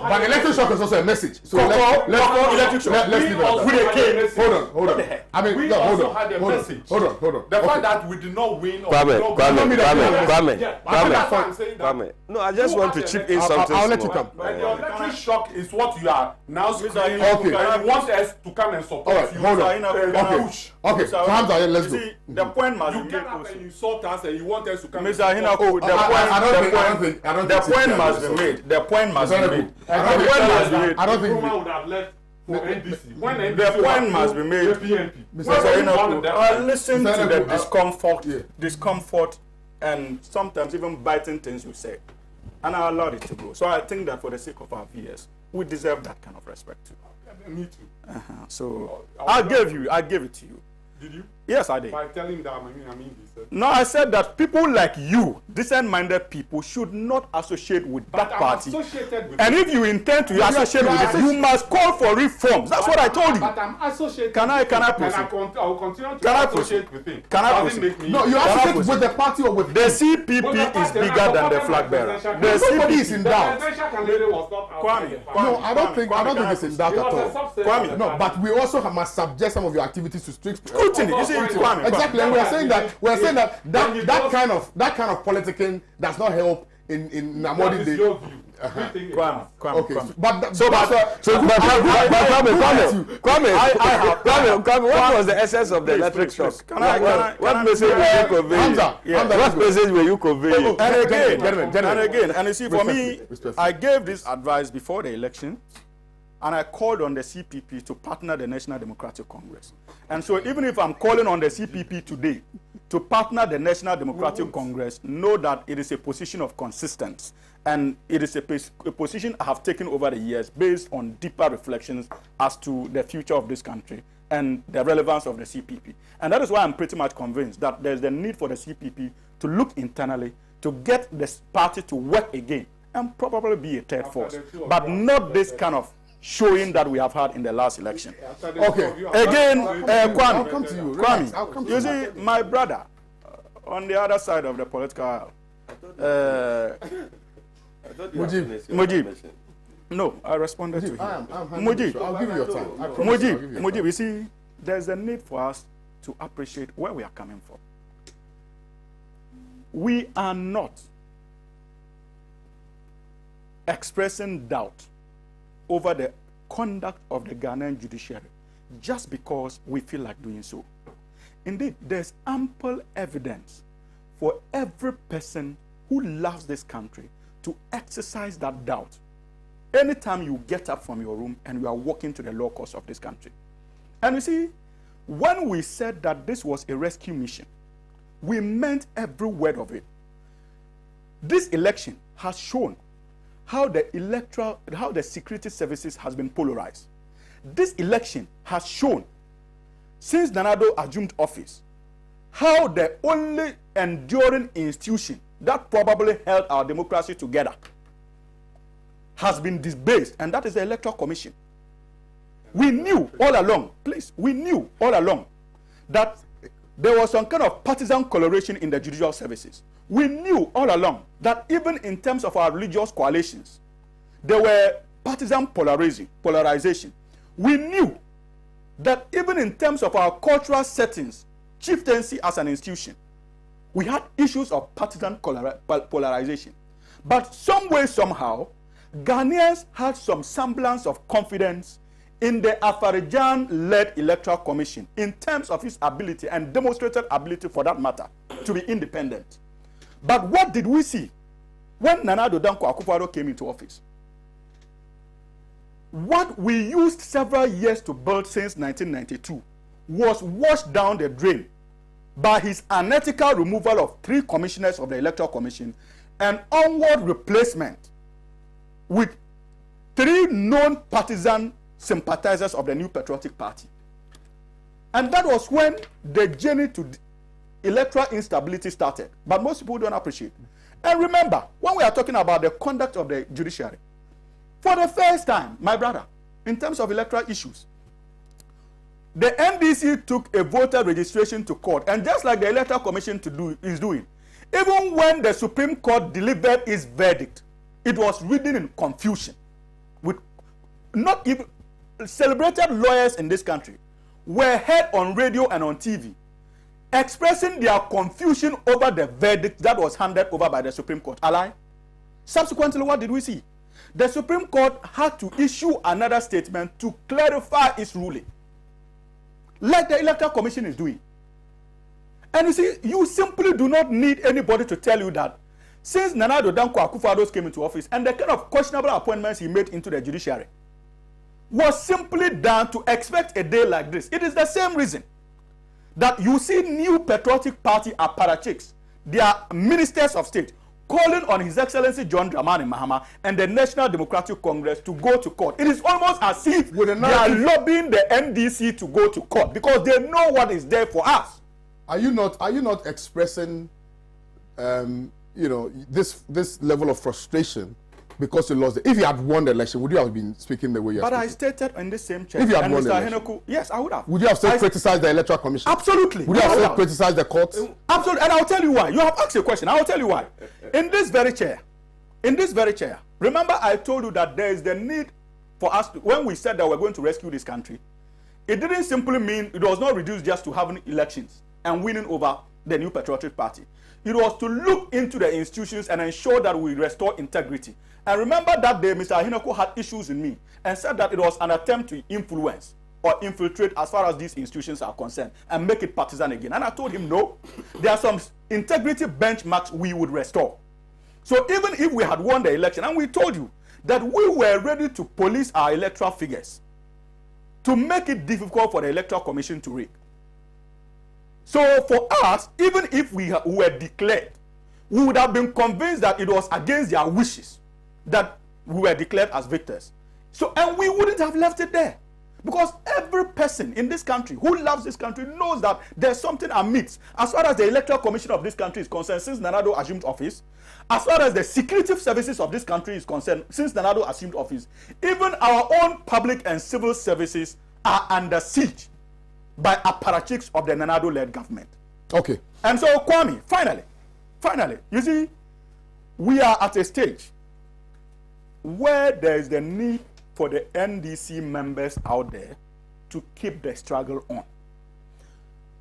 But electric shock is also a message. So let's leave it. Hold on. I mean, we also had a message. Hold on. The fact that we did not win or Kwame. No, I just want to chip in something. I'll let you come. But the electric shock is what you are now screaming. Okay. And you want us to come and support you. Hold on. Okay. So Hamza, let's go. The point must be You get up and you insult us and you want us to come. Mr. Hinaku, the point must be made. The point must be made. I don't think Roma would have left for NDC. When NDC the point must be made. Mr. Hinaku, I listen to the discomfort and sometimes even biting things you say, and I allowed it to go. So I think that for the sake of our viewers, we deserve that kind of respect too. Me too. So I gave it to you. Did you? Yes, I did. By telling that, I mean this. No, I said that people like you, decent-minded people, should not associate with that party. And if you intend to associate with it, you must call for reforms. That's what I told you. But I'm associated. Can I proceed? I will continue to associate with him. Can I proceed? No, you associate with the party or with the CPP is bigger than the flag bearer. Nobody is in doubt. Kwame. No, I don't think it's in doubt at all. Kwame. No, but we also must subject some of your activities to strict scrutiny. You see, Kwame. Exactly, and we're saying that that kind of politicking does not help in Namodi Day. Kwame. Okay, Kwame, what was the essence of the electric shock? What message were you conveying? What message were you conveying? And again, and you see, for me, I gave this advice before the election, and I called on the CPP to partner the National Democratic Congress. And so even if I'm calling on the CPP today to partner the National Democratic Congress, know that it is a position of consistency. And it is a position I have taken over the years based on deeper reflections as to the future of this country and the relevance of the CPP. And that is why I'm pretty much convinced that there's the need for the CPP to look internally to get this party to work again and probably be a third force. But not this kind of showing that we have had in the last election. Okay. Again, Kwame. I'll come to you. Kwame, I'll come to you see, my brother, on the other side of the political aisle, Mujib. No, I responded to him. Mujib, I'll give you your time. Mujib, you see, there's a need for us to appreciate where we are coming from. We are not expressing doubt over the conduct of the Ghanaian judiciary just because we feel like doing so. Indeed, there's ample evidence for every person who loves this country to exercise that doubt anytime you get up from your room and you are walking to the law courts of this country. And you see, when we said that this was a rescue mission, we meant every word of it. This election has shown how the security services has been polarized. This election has shown, since Danado assumed office, how the only enduring institution that probably held our democracy together has been disbased, and that is the Electoral Commission. We knew all along, we knew all along that there was some kind of partisan coloration in the judicial services. We knew all along that even in terms of our religious coalitions, there were partisan polarization. We knew that even in terms of our cultural settings, chieftaincy as an institution, we had issues of partisan polarization. But some way, somehow, Ghanaians had some semblance of confidence in the Afarijan-led Electoral Commission in terms of its ability and demonstrated ability, for that matter, to be independent. But what did we see when Nana Addo Dankwa Akufo-Addo came into office? What we used several years to build since 1992 was washed down the drain by his unethical removal of 3 commissioners of the Electoral Commission and onward replacement with 3 known partisan sympathizers of the New Patriotic Party. And that was when the journey to electoral instability started. But most people don't appreciate it. And remember, when we are talking about the conduct of the judiciary, for the first time, my brother, in terms of electoral issues, the NDC took a voter registration to court, and just like the Electoral Commission is doing, even when the Supreme Court delivered its verdict, it was written in confusion. With not even celebrated lawyers in this country were heard on radio and on TV expressing their confusion over the verdict that was handed over by the Supreme Court. Ally? Subsequently, what did we see? The Supreme Court had to issue another statement to clarify its ruling, like the Electoral Commission is doing. And you see, you simply do not need anybody to tell you that since Nana Addo Dankwa Akufo-Addo came into office and the kind of questionable appointments he made into the judiciary was simply done to expect a day like this. It is the same reason that you see New Patriotic Party apparatchiks, they are ministers of state, calling on His Excellency John Dramani Mahama and the National Democratic Congress to go to court. It is almost as if they are lobbying the NDC to go to court because they know what is there for us. Are you not expressing, this level of frustration because you lost it? If you had won the election, would you have been speaking the way you are speaking? I stated in this same check. If you had won the election, yes, I would have. Would you have still criticized the Electoral Commission? Absolutely. Would you have still criticized the courts? Absolutely. And I'll tell you why. You have asked a question. I'll tell you why. In this very chair, remember I told you that there is the need for us to, when we said that we're going to rescue this country, it didn't simply mean, it was not reduced just to having elections and winning over the New Patriotic Party. It was to look into the institutions and ensure that we restore integrity. And remember that day, Mr. Ahinoko had issues in me and said that it was an attempt to influence or infiltrate as far as these institutions are concerned and make it partisan again. And I told him, no, there are some integrity benchmarks we would restore. So even if we had won the election, and we told you that we were ready to police our electoral figures to make it difficult for the Electoral Commission to rig. So for us, even if we were declared, we would have been convinced that it was against their wishes that we were declared as victors. So, and we wouldn't have left it there. Because every person in this country who loves this country knows that there's something amidst, as far as the Electoral Commission of this country is concerned, since Nana Addo assumed office, as far as the secretive services of this country is concerned, since Nana Addo assumed office, even our own public and civil services are under siege by apparatchiks of the Nana Addo-led government. Okay. And so, Kwame, finally, you see, we are at a stage where there is the need for the NDC members out there to keep the struggle on.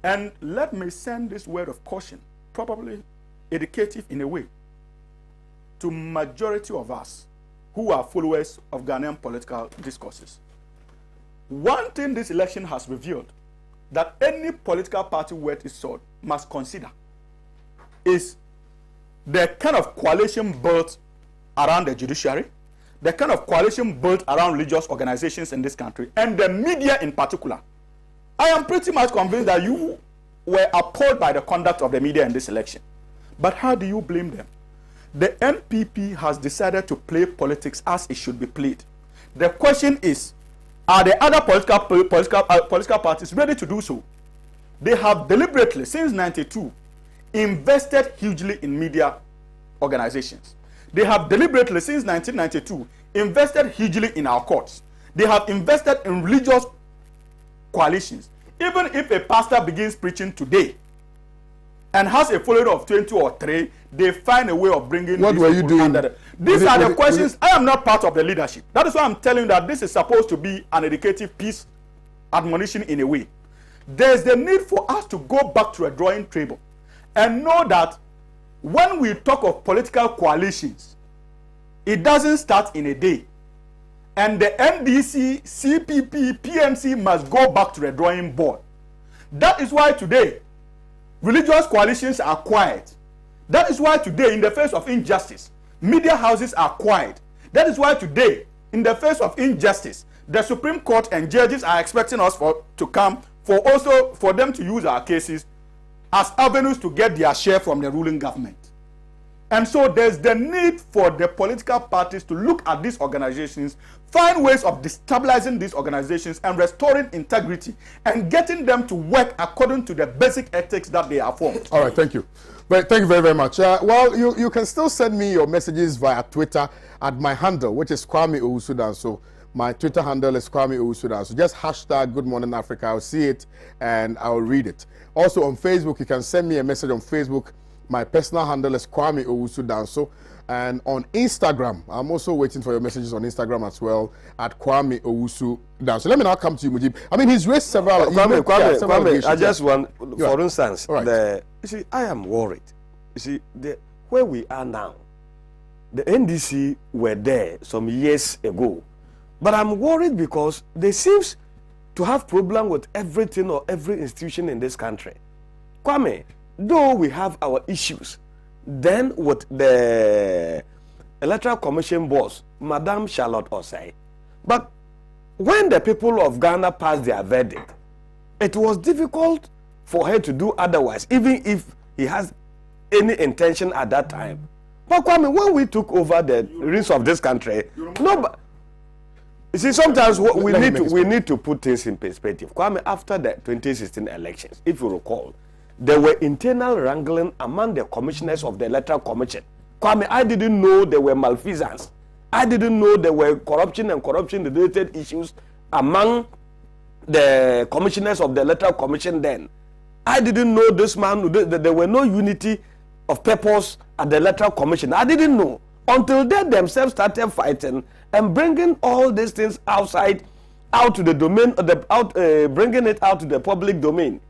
And let me send this word of caution, probably educative in a way, to majority of us who are followers of Ghanaian political discourses. One thing this election has revealed that any political party worth its salt must consider is the kind of coalition built around the judiciary, the kind of coalition built around religious organizations in this country, and the media in particular. I am pretty much convinced that you were appalled by the conduct of the media in this election. But how do you blame them? The NPP has decided to play politics as it should be played. The question is, are the other political parties ready to do so? They have deliberately, since 1992, invested hugely in media organizations. They have deliberately, since 1992, invested hugely in our courts. They have invested in religious coalitions. Even if a pastor begins preaching today and has a following of 20 or 3, they find a way of bringing. What were you doing? These are the questions. I am not part of the leadership. That is why I'm telling you that this is supposed to be an educative piece, admonition in a way. There's the need for us to go back to a drawing table and know that when we talk of political coalitions, it doesn't start in a day. And the NDC, CPP, PMC must go back to the drawing board. That is why today, religious coalitions are quiet. That is why today, in the face of injustice, media houses are quiet. That is why today, in the face of injustice, the Supreme Court and judges are expecting us to come for them to use our cases as avenues to get their share from the ruling government. And so there's the need for the political parties to look at these organizations, find ways of destabilizing these organizations and restoring integrity and getting them to work according to the basic ethics that they are formed. All right, thank you. Thank you very, very much. Well, you can still send me your messages via Twitter at my handle, which is Kwame Owusu Danso. My Twitter handle is Kwame Owusu Danso. Just hashtag Good Morning Africa. I'll see it and I'll read it. Also on Facebook, you can send me a message on Facebook. My personal handle is Kwame Owusu Danso. And on Instagram, I'm also waiting for your messages on Instagram as well at Kwame Owusu Danso. Let me now come to you, Mujib. I mean, he's raised several. Kwame, I just want, for instance, right. You see, I am worried. You see, where we are now, the NDC were there some years ago, but I'm worried because they seem to have problem with everything or every institution in this country. Kwame, though we have our issues, then with the Electoral Commission boss, Madam Charlotte Osei, but when the people of Ghana passed their verdict, it was difficult for her to do otherwise, even if he has any intention at that time. But Kwame, when we took over the reins of this country, no. You see, sometimes we need to put things in perspective. Kwame, after the 2016 elections, if you recall, there were internal wrangling among the commissioners of the Electoral Commission. Kwame, I didn't know there were malfeasance. I didn't know there were corruption and corruption-related issues among the commissioners of the Electoral Commission then. I didn't know this man, there were no unity of purpose at the Electoral Commission. I didn't know until they themselves started fighting and bringing all these things outside, out to the domain, bringing it out to the public domain.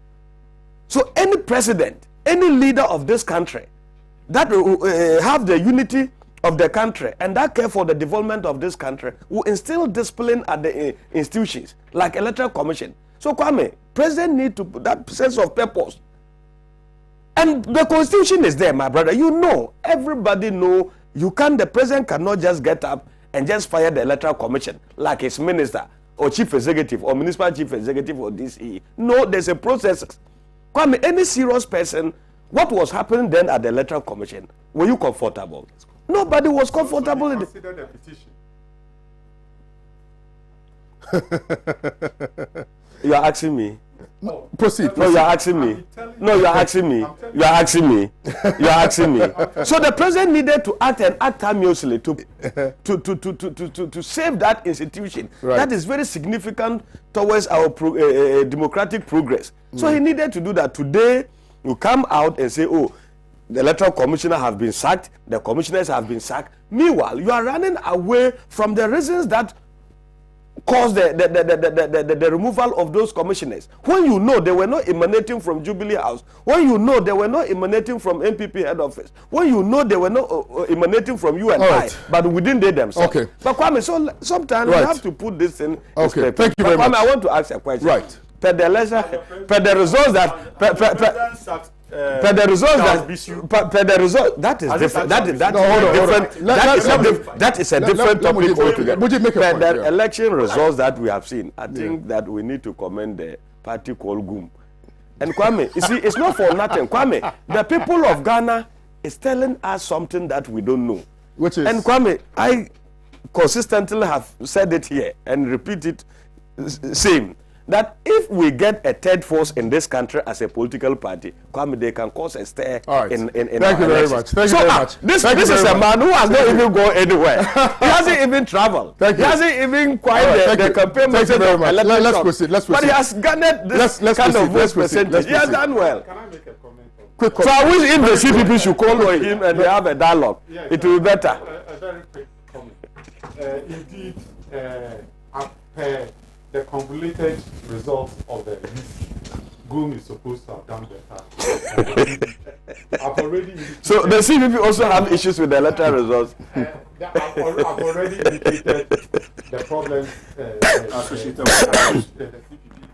So any president, any leader of this country that have the unity of the country and that care for the development of this country will instill discipline at the institutions like Electoral Commission. So Kwame, president need to put that sense of purpose. And the constitution is there, my brother. You know, everybody know the president cannot just get up and just fire the Electoral Commission like his minister or chief executive or municipal chief executive or DCE. No, there's a process. Kwame, any serious person, what was happening then at the Electoral Commission, were you comfortable? Nobody was comfortable. So consider the petition. You are asking me. No, proceed. No, you are asking me. No, you are asking me. You are asking me. You are asking me. So the president needed to act and act timeously to save that institution. Right. That is very significant towards our democratic progress. So he needed to do that. Today, you come out and say, oh, the Electoral Commissioner have been sacked, the commissioners have been sacked. Meanwhile, you are running away from the reasons that caused the removal of those commissioners. When you know they were not emanating from Jubilee House, when you know they were not emanating from NPP head office, when you know they were not emanating from you and I, but within they themselves. Okay. But Kwame, so sometimes we have to put this in. Okay. Thank you very much. Kwame, I want to ask a question. Right. Per the results that that is different. That is a different topic altogether. The election results that we have seen, I think that we need to commend the party called GUM. And Kwame, you see, it's not for nothing. Kwame, the people of Ghana is telling us something that we don't know. Which is? And Kwame, I consistently have said it here and repeat it same. that if we get a third force in this country as a political party, Kwame, they can cause a stir in Thank you our very elections. much. Thank you very much. This is a man who has not even gone anywhere. He hasn't even traveled. He hasn't even quite the campaign message of election. Let's proceed. But he has garnered this kind of vote percentage. He has done well. Can I make a comment? Quick So I wish if the CPP should call on him and they have a dialogue, it will be better. A very quick comment. Indeed, the convoluted results of the list, Goom is supposed to have done better. I've already So the CPP also have issues with the electoral results. I've already indicated the problems associated with the CPP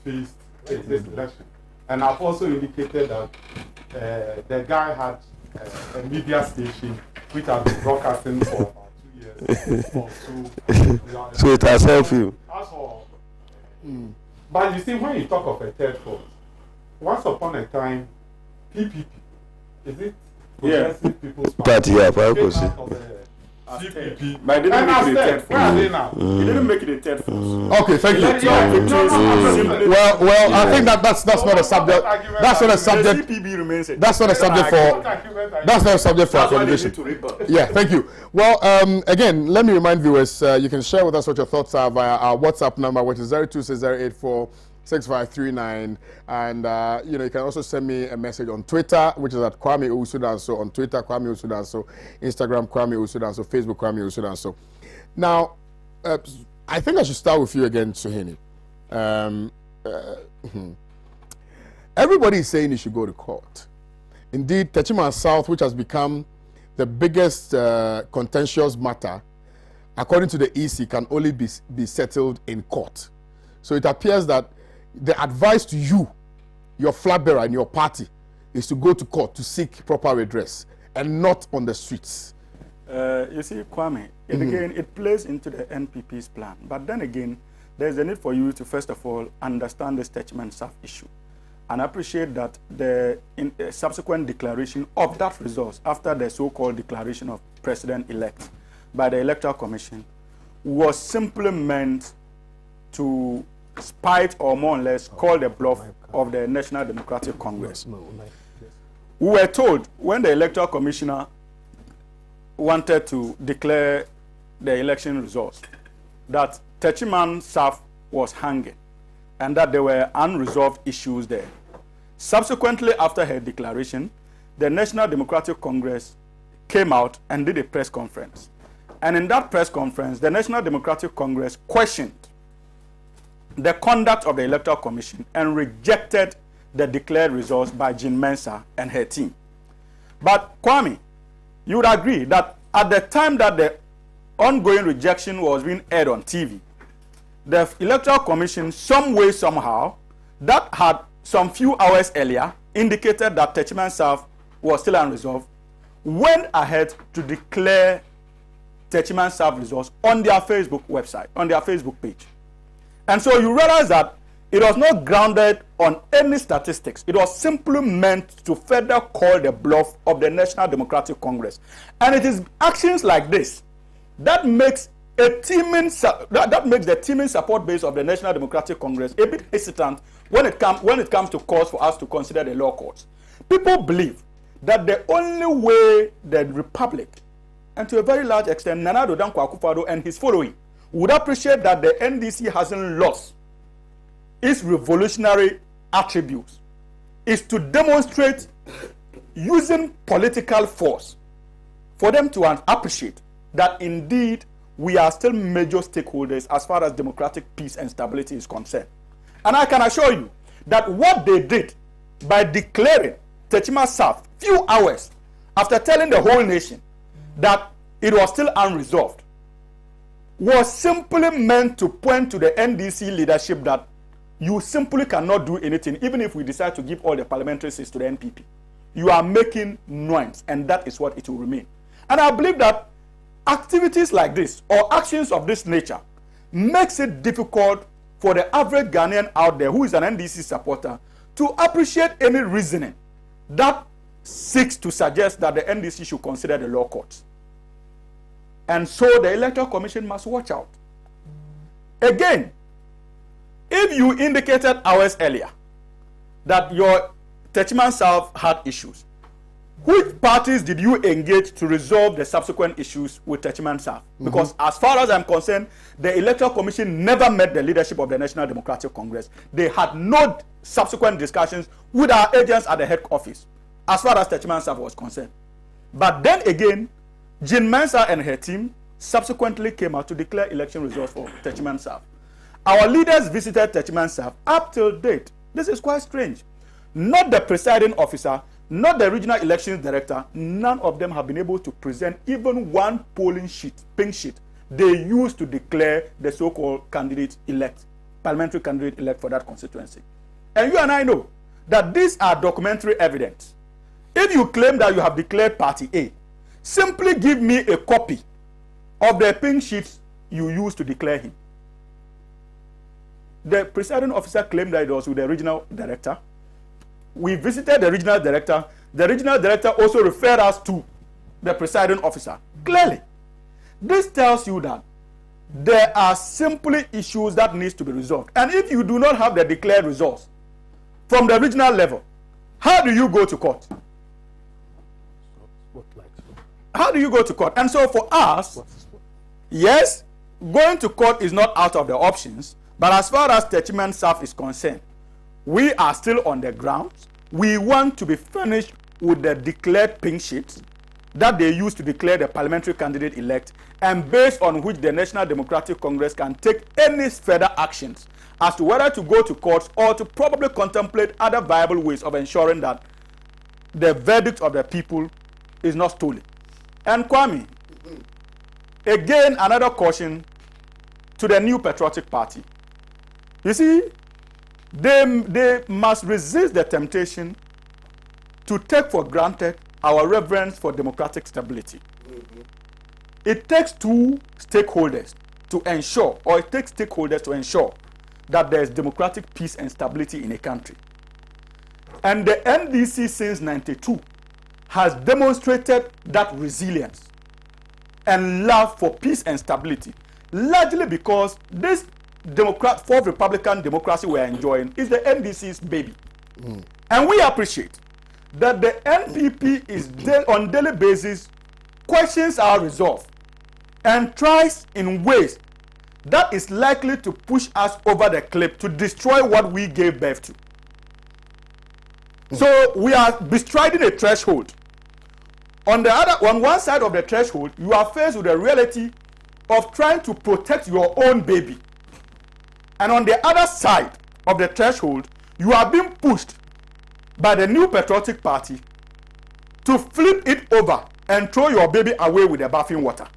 faced in this election. And I've also indicated that the guy had a media station which has been broadcasting for about 2 years or so. So it has helped you. That's all. But you see, when you talk of a third force, once upon a time, PPP, is it? Progressive People's Party. Yeah, CPP. But it didn't make it a third force. Where are they now? It didn't make it a third force. Okay, thank you. No. Well, I think that's not a subject. That's not a subject. The CPB remains a That's not a subject for. That's not a subject for our conversation. Yeah, thank you. Well, again, let me remind viewers, you can share with us what your thoughts are via our WhatsApp number, which is 0260846539, and you can also send me a message on Twitter, which is at Kwame Owusu Danso, on Twitter Kwame Owusu Danso, Instagram Kwame Owusu Danso, Facebook Kwame Owusu Danso. Now, I think I should start with you again, Suhini. Everybody is saying you should go to court. Indeed, Techiman South, which has become the biggest contentious matter, according to the EC, can only be settled in court. So it appears that the advice to you, your flag bearer and your party, is to go to court to seek proper redress and not on the streets. You see, Kwame, again, it plays into the NPP's plan. But then again, there's a need for you to, first of all, understand the Techiman South issue. And I appreciate that the subsequent declaration of that result after the so-called declaration of President-elect by the Electoral Commission was simply meant to spite or more or less call the bluff of the National Democratic Congress. We were told when the Electoral Commissioner wanted to declare the election results that Techiman South was hanging and that there were unresolved issues there. Subsequently, after her declaration, the National Democratic Congress came out and did a press conference. And in that press conference, the National Democratic Congress questioned the conduct of the Electoral Commission and rejected the declared results by Jean Mensah and her team. But Kwame, you would agree that at the time that the ongoing rejection was being aired on TV, the Electoral Commission, some way, somehow, that had some few hours earlier indicated that Techiman South was still unresolved, went ahead to declare Techiman South results on their Facebook website, on their Facebook page. And so you realize that it was not grounded on any statistics. It was simply meant to further call the bluff of the National Democratic Congress. And it is actions like this that makes the teaming support base of the National Democratic Congress a bit hesitant when it comes to calls for us to consider the law courts. People believe that the only way the Republic, and to a very large extent Nana Addo Dankwa Akufo-Addo and his following, would appreciate that the NDC hasn't lost its revolutionary attributes is to demonstrate using political force for them to appreciate that indeed we are still major stakeholders as far as democratic peace and stability is concerned. And I can assure you that what they did by declaring Techiman South few hours after telling the whole nation that it was still unresolved was simply meant to point to the NDC leadership that you simply cannot do anything, even if we decide to give all the parliamentary seats to the NPP. You are making noise, and that is what it will remain. And I believe that activities like this, or actions of this nature, makes it difficult for the average Ghanaian out there who is an NDC supporter to appreciate any reasoning that seeks to suggest that the NDC should consider the law courts. And so the Electoral Commission must watch out. Again, if you indicated hours earlier that your Techiman South had issues, which parties did you engage to resolve the subsequent issues with Techiman South? Because as far as I'm concerned, the Electoral Commission never met the leadership of the National Democratic Congress. They had no subsequent discussions with our agents at the head office, as far as Techiman South was concerned. But then again, Jean Mensah and her team subsequently came out to declare election results for Techiman South. Our leaders visited Techiman South up till date. This is quite strange. Not the presiding officer, not the regional elections director, none of them have been able to present even one polling sheet, pink sheet, they used to declare the so-called candidate elect, parliamentary candidate elect for that constituency. And you and I know that these are documentary evidence. If you claim that you have declared party A, simply give me a copy of the pink sheets you used to declare him. The presiding officer claimed that it was with the regional director. We visited the regional director. The regional director also referred us to the presiding officer. Clearly, this tells you that there are simply issues that need to be resolved. And if you do not have the declared results from the regional level, how do you go to court? How do you go to court? And so for us, yes, going to court is not out of the options, but as far as Techiman South is concerned, we are still on the ground. We want to be finished with the declared pink sheets that they used to declare the parliamentary candidate elect, and based on which the National Democratic Congress can take any further actions as to whether to go to court or to probably contemplate other viable ways of ensuring that the verdict of the people is not stolen. And Kwame, again, another caution to the new patriotic party. You see, they must resist the temptation to take for granted our reverence for democratic stability. It takes two stakeholders to ensure, or it takes stakeholders to ensure that there is democratic peace and stability in a country. And the NDC since '92 has demonstrated that resilience and love for peace and stability, largely because this fourth Republican democracy we are enjoying is the NDC's baby. And we appreciate that the NPP is on daily basis questions our resolve and tries in ways that is likely to push us over the cliff to destroy what we gave birth to. So we are bestriding a threshold. On one side of the threshold, you are faced with the reality of trying to protect your own baby. And on the other side of the threshold, you are being pushed by the new patriotic party to flip it over and throw your baby away with the bathing water.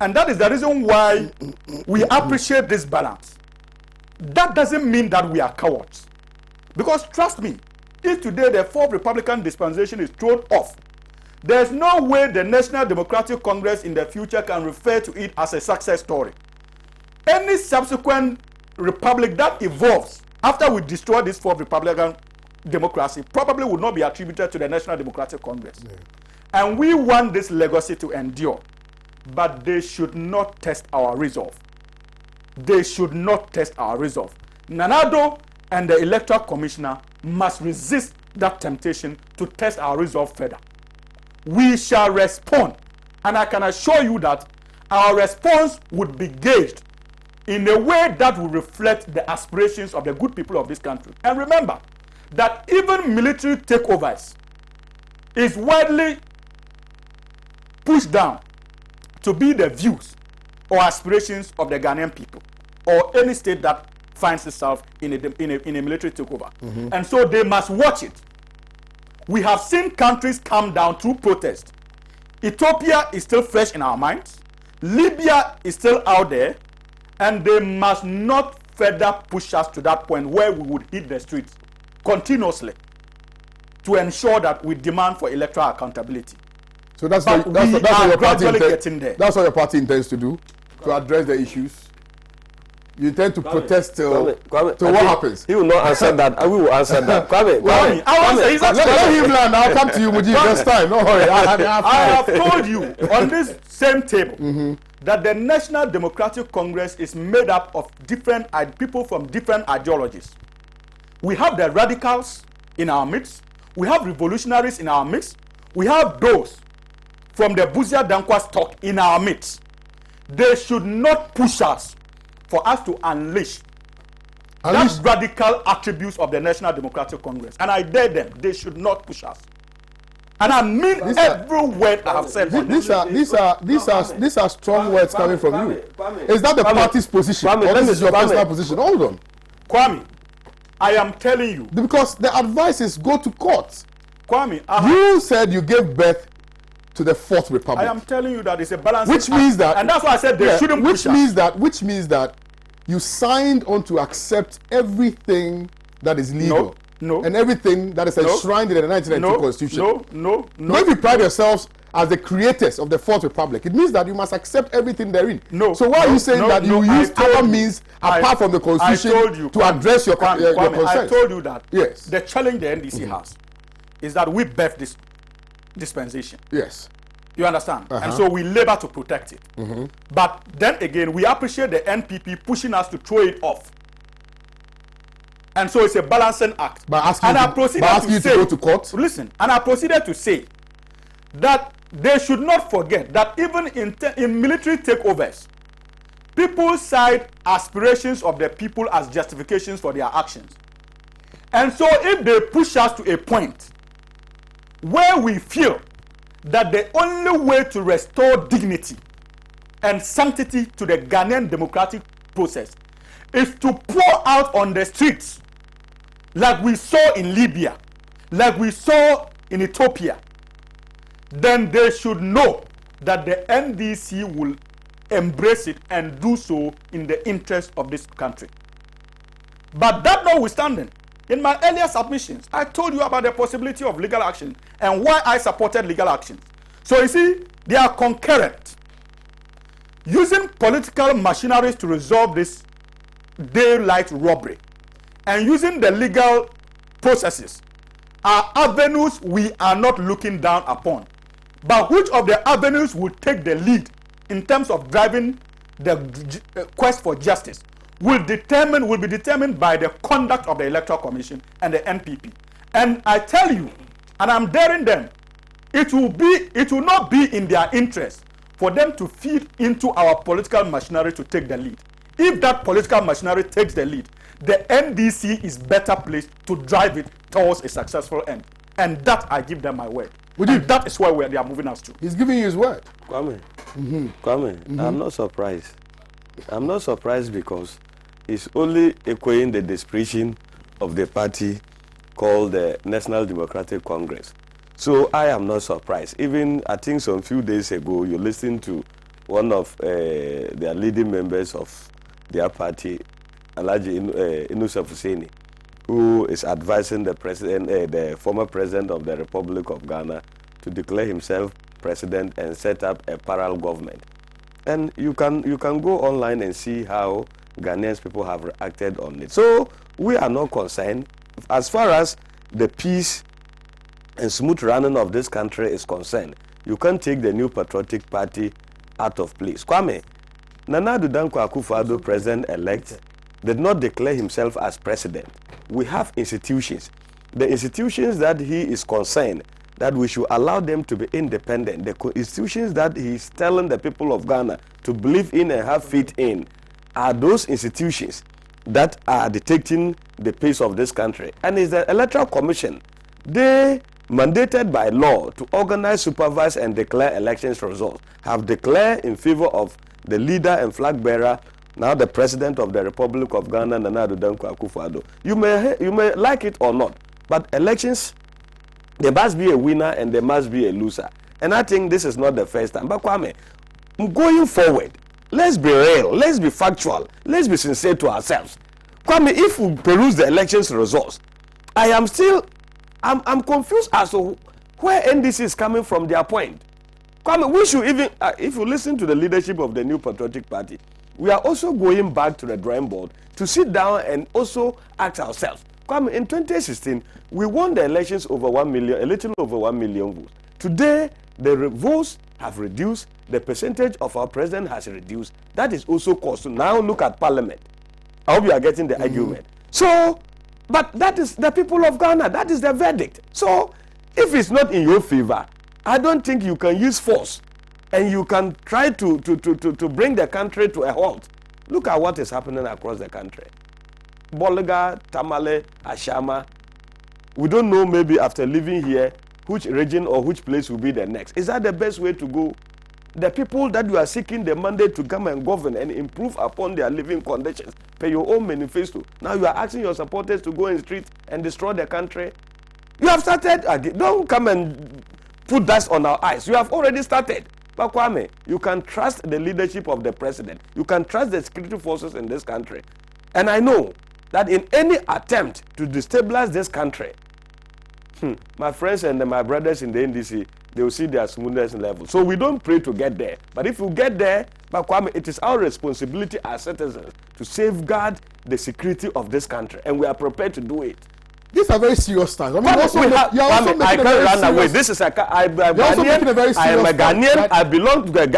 And that is the reason why we appreciate this balance. That doesn't mean that we are cowards. Because trust me, if today the fourth Republican dispensation is thrown off, there's no way the National Democratic Congress in the future can refer to it as a success story. Any subsequent republic that evolves after we destroy this fourth Republican democracy probably would not be attributed to the National Democratic Congress. Yeah. And we want this legacy to endure. But they should not test our resolve. They should not test our resolve. Nanado and the Electoral Commissioner must resist that temptation to test our resolve further. We shall respond. And I can assure you that our response would be gauged in a way that will reflect the aspirations of the good people of this country. And remember that even military takeovers is widely pushed down to be the views or aspirations of the Ghanaian people or any state that finds itself in a military takeover. And so they must watch it. We have seen countries come down through protest. Ethiopia is still fresh in our minds. Libya is still out there. And they must not further push us to that point where we would hit the streets continuously to ensure that we demand for electoral accountability. So that's what your party intends to do, to address the issues. You intend to protest till what think happens? He will not answer that. We will answer that. Kwame, let him land. I'll come to you, Mujib, this time. Don't worry. I have told you on this same table that the National Democratic Congress is made up of different people from different ideologies. We have the radicals in our midst. We have revolutionaries in our midst. We have those from the Buzia Dankwa stock in our midst. They should not push us for us to unleash that radical attributes of the National Democratic Congress. And I dare them. They should not push us. And I mean every word I have said. These are strong words coming from you. Is that the party's position? Or this is your personal position? Hold on. Kwame, I am telling you. Because the advice is go to court. Kwame, you said you gave birth to the Fourth Republic. I am telling you that it's a balance. Which means that, and that's why I said they shouldn't push us. Which means that you signed on to accept everything that is legal. No. And everything that is enshrined in the 1992 Constitution. No. If you pride yourselves as the creators of the Fourth Republic, it means that you must accept everything therein. So why are you saying that you use other means apart from the Constitution to address your concerns? I told you that. Yes. The challenge the NDC has is that we birthed this dispensation. Yes. You understand? And so we labor to protect it. But then again, we appreciate the NPP pushing us to throw it off. And so it's a balancing act. By asking you to go to court? Listen, and I proceeded to say that they should not forget that even in military takeovers, people cite aspirations of the people as justifications for their actions. And so if they push us to a point where we feel that the only way to restore dignity and sanctity to the Ghanaian democratic process is to pour out on the streets like we saw in Libya, like we saw in Ethiopia, then they should know that the NDC will embrace it and do so in the interest of this country. But that notwithstanding, in my earlier submissions, I told you about the possibility of legal action and why I supported legal actions. So you see, they are concurrent. Using political machineries to resolve this daylight robbery and using the legal processes are avenues we are not looking down upon. But which of the avenues will take the lead in terms of driving the quest for justice will be determined by the conduct of the Electoral Commission and the NPP. And I tell you, and I'm daring them, it will not be in their interest for them to feed into our political machinery to take the lead. If that political machinery takes the lead, the NDC is better placed to drive it towards a successful end. And that I give them my word. That is where they are moving us to. He's giving you his word. Kwame, I'm not surprised. I'm not surprised because it's only echoing the desperation of the party called the National Democratic Congress. So I am not surprised. Even I think some few days ago, you listened to one of their leading members of their party, Alhaji Inusa Fuseni, who is advising the president, the former president of the Republic of Ghana, to declare himself president and set up a parallel government. And you can go online and see how Ghanaians people have reacted on it. So we are not concerned as far as the peace and smooth running of this country is concerned. You can't take the New Patriotic Party out of place. Kwame, Nana Addo Dankwa Akufo-Addo, president-elect, did not declare himself as president. We have institutions. The institutions that he is concerned that we should allow them to be independent, the institutions that he is telling the people of Ghana to believe in and have faith in, are those institutions that are dictating the pace of this country. And it's the Electoral Commission. They, mandated by law to organize, supervise, and declare elections results, have declared in favor of the leader and flag bearer, now the president of the Republic of Ghana, Nana Addo Dankwa Akufo-Addo. You may like it or not, but elections, there must be a winner and there must be a loser. And I think this is not the first time. But Kwame, going forward, let's be real, let's be factual, let's be sincere to ourselves. Kwame, if we peruse the elections results, I'm confused as to where NDC is coming from their point. Kwame, we should even, if you listen to the leadership of the New Patriotic Party, we are also going back to the drawing board to sit down and also ask ourselves. Kwame, in 2016, we won the elections over 1 million, a little over 1 million votes. Today, the votes have reduced, the percentage of our president has reduced. That is also caused. Now look at parliament. I hope you are getting the argument. So, but that is the people of Ghana. That is the verdict. So, if it's not in your favor, I don't think you can use force and you can try to bring the country to a halt. Look at what is happening across the country. Bolga, Tamale, Ashama. We don't know, maybe after living here, which region or which place will be the next. Is that the best way to go? The people that you are seeking the mandate to come and govern and improve upon their living conditions, pay your own manifesto. Now you are asking your supporters to go in the street and destroy the country. You have started again. Don't come and put dust on our eyes. You have already started. But Kwame, you can trust the leadership of the president. You can trust the security forces in this country. And I know that in any attempt to destabilize this country, my friends and my brothers in the NDC, they will see their smoothness level. So we don't pray to get there. But if we get there, but Kwame, it is our responsibility as citizens to safeguard the security of this country. And we are prepared to do it. These are very serious times. I mean, I can't run away. This is I'm a Ghanaian.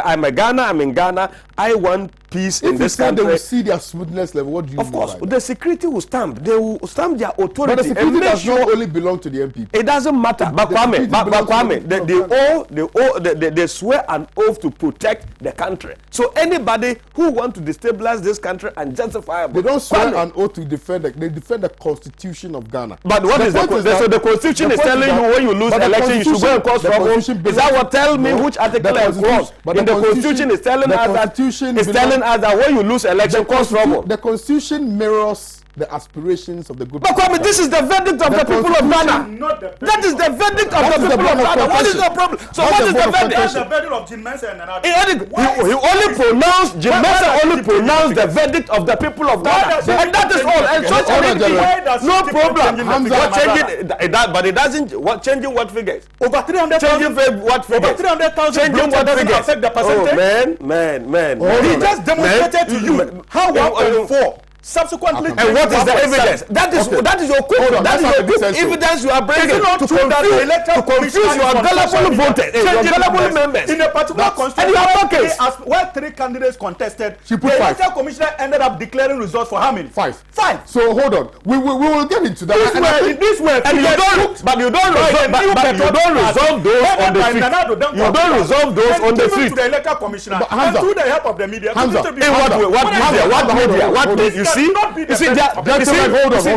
I'm a Ghana. I'm in Ghana. I want peace in this country. If they will see their smoothness level, what do you mean? Of course, the security will stamp. They will stamp their authority. But the security does not only belong to the MPP. It doesn't matter. But Kwame, they swear an oath to protect the country. So anybody who wants to destabilize this country and justify, they don't swear an oath to defend. They defend the Constitution of Ghana. But what is the so the Constitution is telling you when you lose election, you should go and cause trouble. Is that what tell me which article and clause in the Constitution is telling us that when you lose election, cause trouble? The Constitution mirrors the aspirations of the good people. But this is the verdict of the people of Ghana. That is the verdict of the people of Ghana. What is the problem? So what is the verdict? That's the verdict of Jim Mensa and another. He only pronounced, Jim Mensa only pronounced the verdict of the people of Ghana. And that is all. And such a no problem. But it doesn't, changing what figures? Over 300,000. Changing what figures? Over 300,000. Changing what figures? Affect the percentage? Oh, man. He just demonstrated to you how 1.4 subsequently. And what is the evidence? That is your quote. That is your good evidence you are bringing to confuse your gullible voters, your gullible members. In a particular constituency, where 3 candidates contested, the Electoral Commissioner ended up declaring results for how many? 5. 5. So hold on, we will get into that. This way, and you don't resolve those on the street. You don't resolve those on the street. To the Electoral Commissioner and through the help of the media. What media? They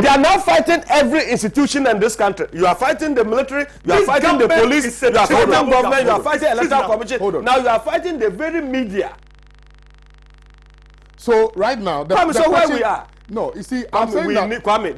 are now fighting every institution in this country. You are fighting the military, you are fighting the police, you are fighting government, you are fighting Electoral Commission. Now you are fighting the very media. So right now, so where we are? No, you see, I'm saying that Kwame,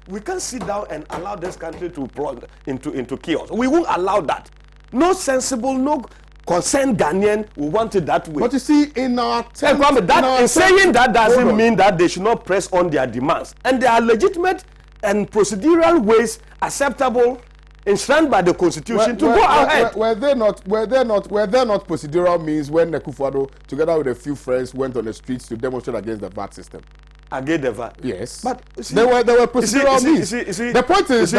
we can't sit down and allow this country to plunge into chaos. We won't allow that. No sensible, no concerned Ghanaian will want it that way. But you see, in our saying that doesn't mean that they should not press on their demands. And there are legitimate and procedural ways acceptable, enshrined by the Constitution to go ahead. Were there not procedural means when Nekufuado, together with a few friends, went on the streets to demonstrate against the VAT system? Against the VAT? Yes. But there were procedural means. The point is,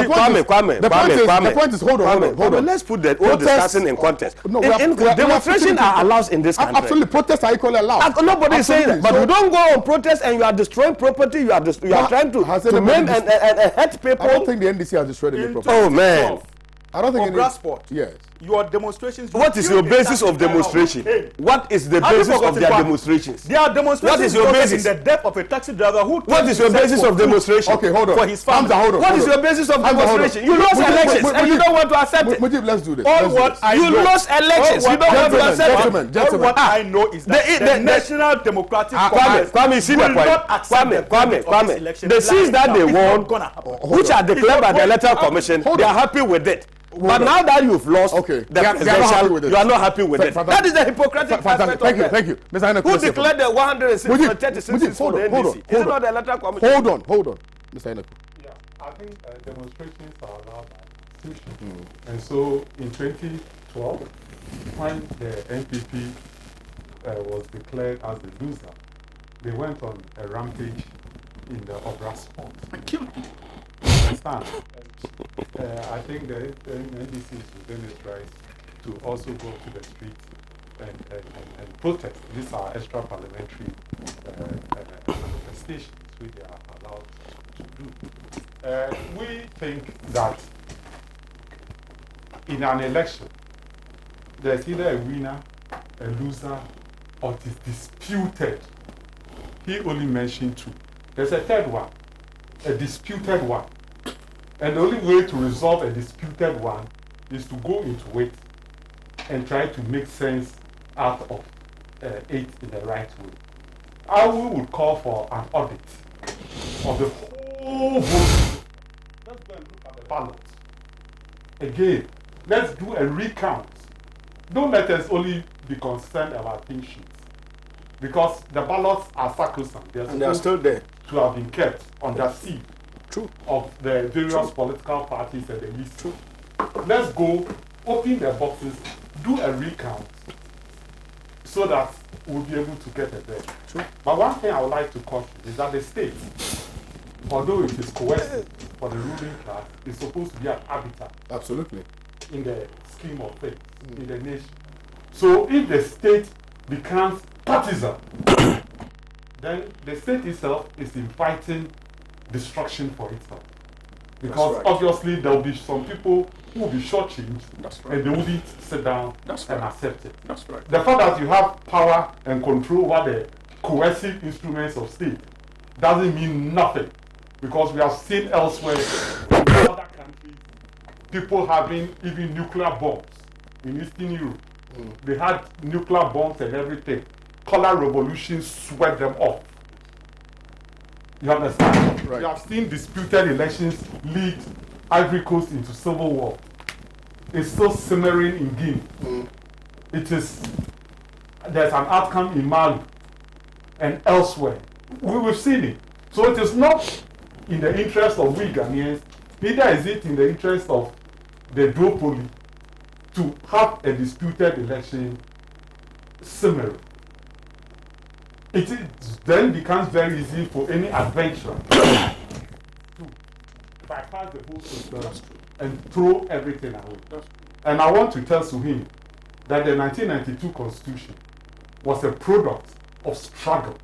hold on. Let's put that all discussion in context. Demonstrations are allowed in this country. Absolutely, protests are equally allowed. Nobody is saying that. But you don't go on protest and you are destroying property. You are trying to maim and hurt people. I don't think the NDC has destroyed any property. Oh man. I don't think Grassport. Yes. Your demonstrations. What is your basis of demonstration? What is the basis of their demonstrations? There are demonstrations. What is your basis? In the death of a taxi driver who. What is your basis of demonstration? Okay, hold on. For his family. What is your basis of demonstration? You lost elections and you don't want to accept it. Mujib, let's do this. You lost elections. You don't want to accept it. All what I know is that the National Democratic Congress Kwame, see the point. Kwame. The seats that they won, which are declared by the Electoral Commission, they are happy with it. But now that you've lost the presidential, you are not happy with it. That is the hypocritic aspect of it. Thank you. Mr. Haneke, who declared the 136 for the NDC? Is it not the Electoral Commission? Hold on. Mr. Haneke. Yeah, I think demonstrations are allowed by the Constitution. And so in 2012, when the NPP was declared as the loser, they went on a rampage in the Obra spot and killed him. Understand? I think the NDC is within its rights to also go to the street and protest. These are extra parliamentary manifestations which they are allowed to do. We think that in an election, there's either a winner, a loser, or it is disputed. He only mentioned 2. There's a third one, a disputed one. And the only way to resolve a disputed one is to go into it and try to make sense out of it in the right way. I would call for an audit of the whole vote. Let's go and look at the ballot. Again, let's do a recount. Don't let us only be concerned about pink sheets. Because the ballots are sacrosanct. And they are still there. To have been kept on the seal. True. Of the various political parties and the list. True. Let's go, open the boxes, do a recount, so that we'll be able to get a bet. True. But one thing I would like to caution is that the state, although it is coercive for the ruling class, is supposed to be an arbiter. Absolutely. In the scheme of things, in the nation. So if the state becomes partisan, then the state itself is inviting destruction for itself. Because obviously there will be some people who will be shortchanged and they wouldn't sit down and accept it. That's right. The fact that you have power and control over the coercive instruments of state doesn't mean nothing. Because we have seen elsewhere in other countries people having even nuclear bombs in Eastern Europe. They had nuclear bombs and everything. Color revolutions swept them off. You understand? Right. You have seen disputed elections lead Ivory Coast into civil war. It's still simmering in Guinea. There's an outcome in Mali and elsewhere. We've seen it. So it is not in the interest of we Ghanaians, neither is it in the interest of the duopoly to have a disputed election simmering. It then becomes very easy for any adventurer to bypass the whole system and throw everything away. And I want to tell Suhim that the 1992 Constitution was a product of struggle.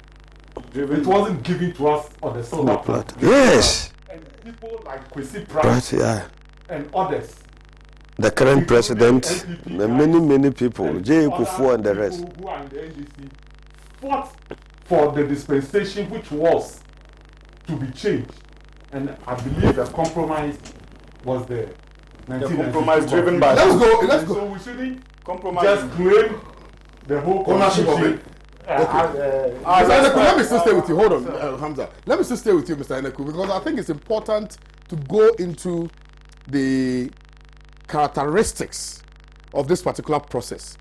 It wasn't given to us on the silver platter. Yes. And people like Kwesi Pratt and others, the current president, many people, J. Kufuor and the rest, who are in the NDC, fought for the dispensation which was to be changed. And I believe the compromise was the compromise driven by. Let's go. So we shouldn't Compromise. just claim the whole Ownership of it. Mr. Eneku, let me still stay with you. Hold on, Hamza. Let me still stay with you, Mr. Eneku, because I think it's important to go into the characteristics of this particular process.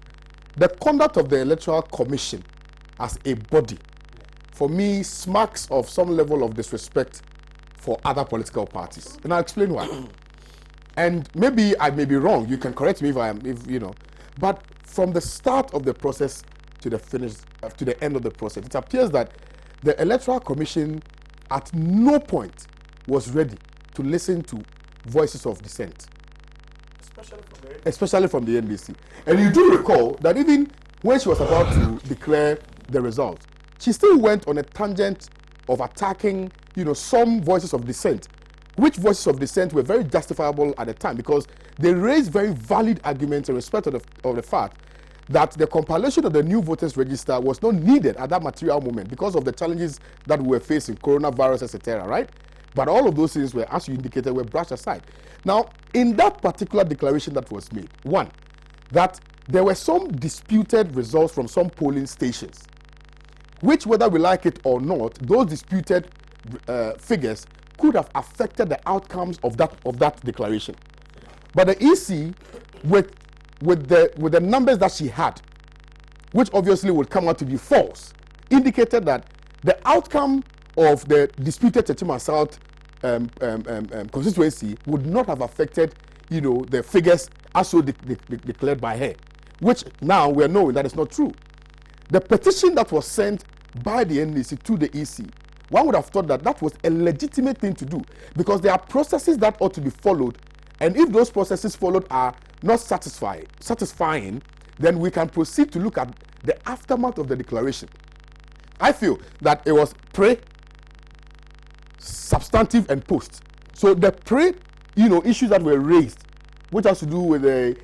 The conduct of the Electoral Commission as a body, for me, smacks of some level of disrespect for other political parties. And I'll explain why. And maybe I may be wrong. You can correct me if you know. But from the start of the process to the finish, to the end of the process, it appears that the Electoral Commission at no point was ready to listen to voices of dissent, especially from the NDC. And you do recall that even when she was about to declare the result, she still went on a tangent of attacking, some voices of dissent, which voices of dissent were very justifiable at the time because they raised very valid arguments in respect of the fact that the compilation of the new voters register was not needed at that material moment because of the challenges that we were facing, coronavirus, etc., right? But all of those things were, as you indicated, were brushed aside. Now, in that particular declaration that was made, one, that there were some disputed results from some polling stations, which, whether we like it or not, those disputed figures could have affected the outcomes of that declaration. But the EC, with the numbers that she had, which obviously would come out to be false, indicated that the outcome of the disputed Tetima South constituency would not have affected, the figures as so declared by her, which now we are knowing that is not true. the petition that was sent by the NDC to the EC, one would have thought that that was a legitimate thing to do, because there are processes that ought to be followed, and if those processes followed are not satisfying, then we can proceed to look at the aftermath of the declaration. I feel that it was pre, substantive, and post. So the pre, issues that were raised, which has to do with the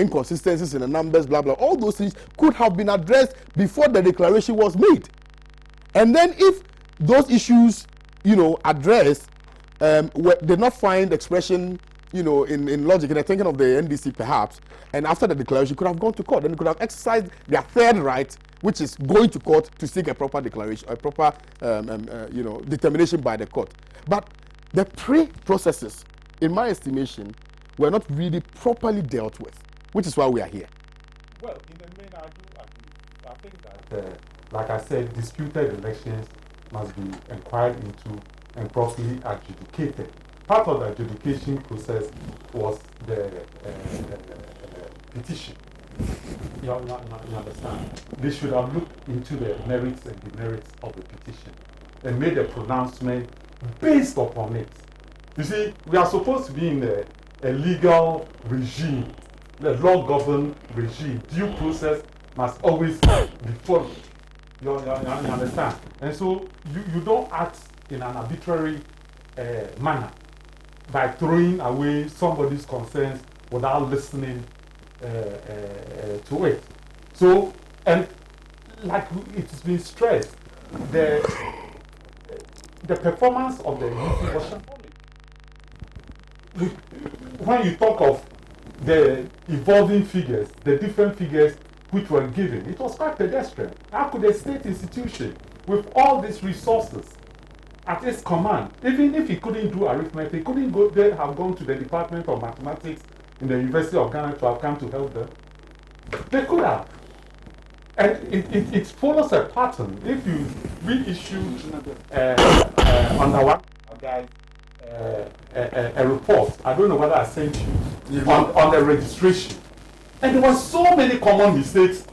inconsistencies in the numbers, blah blah, all those things could have been addressed before the declaration was made. And then if those issues, addressed, did not find expression, in logic, in the thinking of the NDC perhaps, and after the declaration could have gone to court, and could have exercised their third right, which is going to court to seek a proper declaration, a proper, determination by the court. But the pre-processes, in my estimation, were not really properly dealt with, which is why we are here. Well, in the main, I do agree. I think that, like I said, disputed elections must be inquired into and properly adjudicated. Part of the adjudication process was the petition. You understand? They should have looked into the merits and demerits of the petition and made a pronouncement based upon it. You see, we are supposed to be in a legal regime, the law-governed regime. Due process must always be followed. You understand? And so you don't act in an arbitrary manner by throwing away somebody's concerns without listening to it. So, and like it has been stressed, the performance of the youth was symbolic. When you talk of the evolving figures, the different figures which were given, it was quite pedestrian. How could a state institution with all these resources at its command, even if he couldn't do arithmetic, couldn't go there, have gone to the Department of Mathematics in the University of Ghana to have come to help them? They could have. And it follows a pattern. If you reissued under one guy a report, I don't know whether I sent you, on the registration, and there were so many common mistakes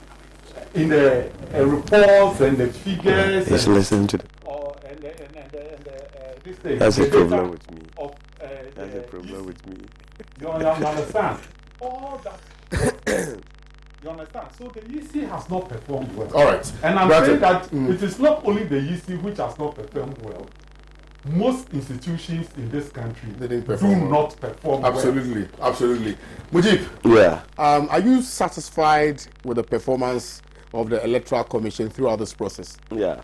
in the reports and the figures. Just listen to them. This thing. That's a problem with me. That's a problem with me. You understand? All that. You understand? So the EC has not performed well. All right. And I'm saying that it is not only the EC which has not performed well. Most institutions in this country do not perform absolutely well. Absolutely. Mujib, yeah. Are you satisfied with the performance of the Electoral Commission throughout this process? Yeah.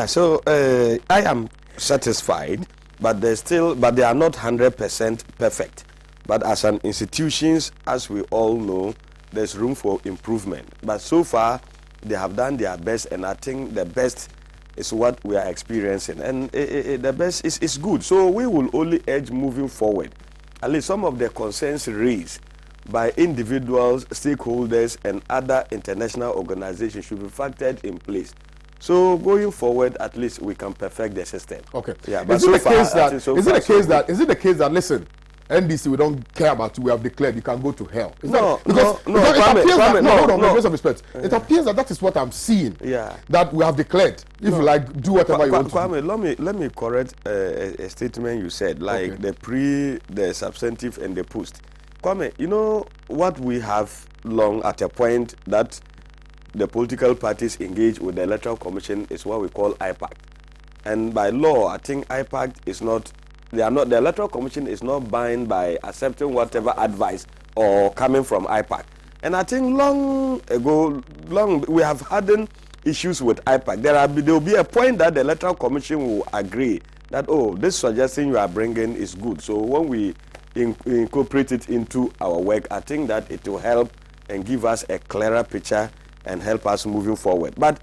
So I am satisfied, but they are not 100% perfect. But as an institutions, as we all know, there's room for improvement. But so far, they have done their best, and I think the best is what we are experiencing. And the best is good. So we will only urge moving forward. At least some of the concerns raised by individuals, stakeholders, and other international organizations should be factored in place. So going forward, at least we can perfect the system. Okay. Yeah. But is it the case that listen, NDC, we don't care about you, we have declared you can go to hell? It appears that is what I'm seeing. Yeah. That we have declared. If you like, do whatever you want to do. Kwame, let me correct a statement you said, like the pre, the substantive, and the post. Kwame, you know what we have long at a point that the political parties engage with the Electoral Commission is what we call IPAC. And by law, I think IPAC is not, the Electoral Commission is not bound by accepting whatever advice or coming from IPAC. And I think long ago, we have had issues with IPAC. There will be a point that the Electoral Commission will agree that, oh, this suggestion you are bringing is good. So when we incorporate it into our work, I think that it will help and give us a clearer picture and help us moving forward. But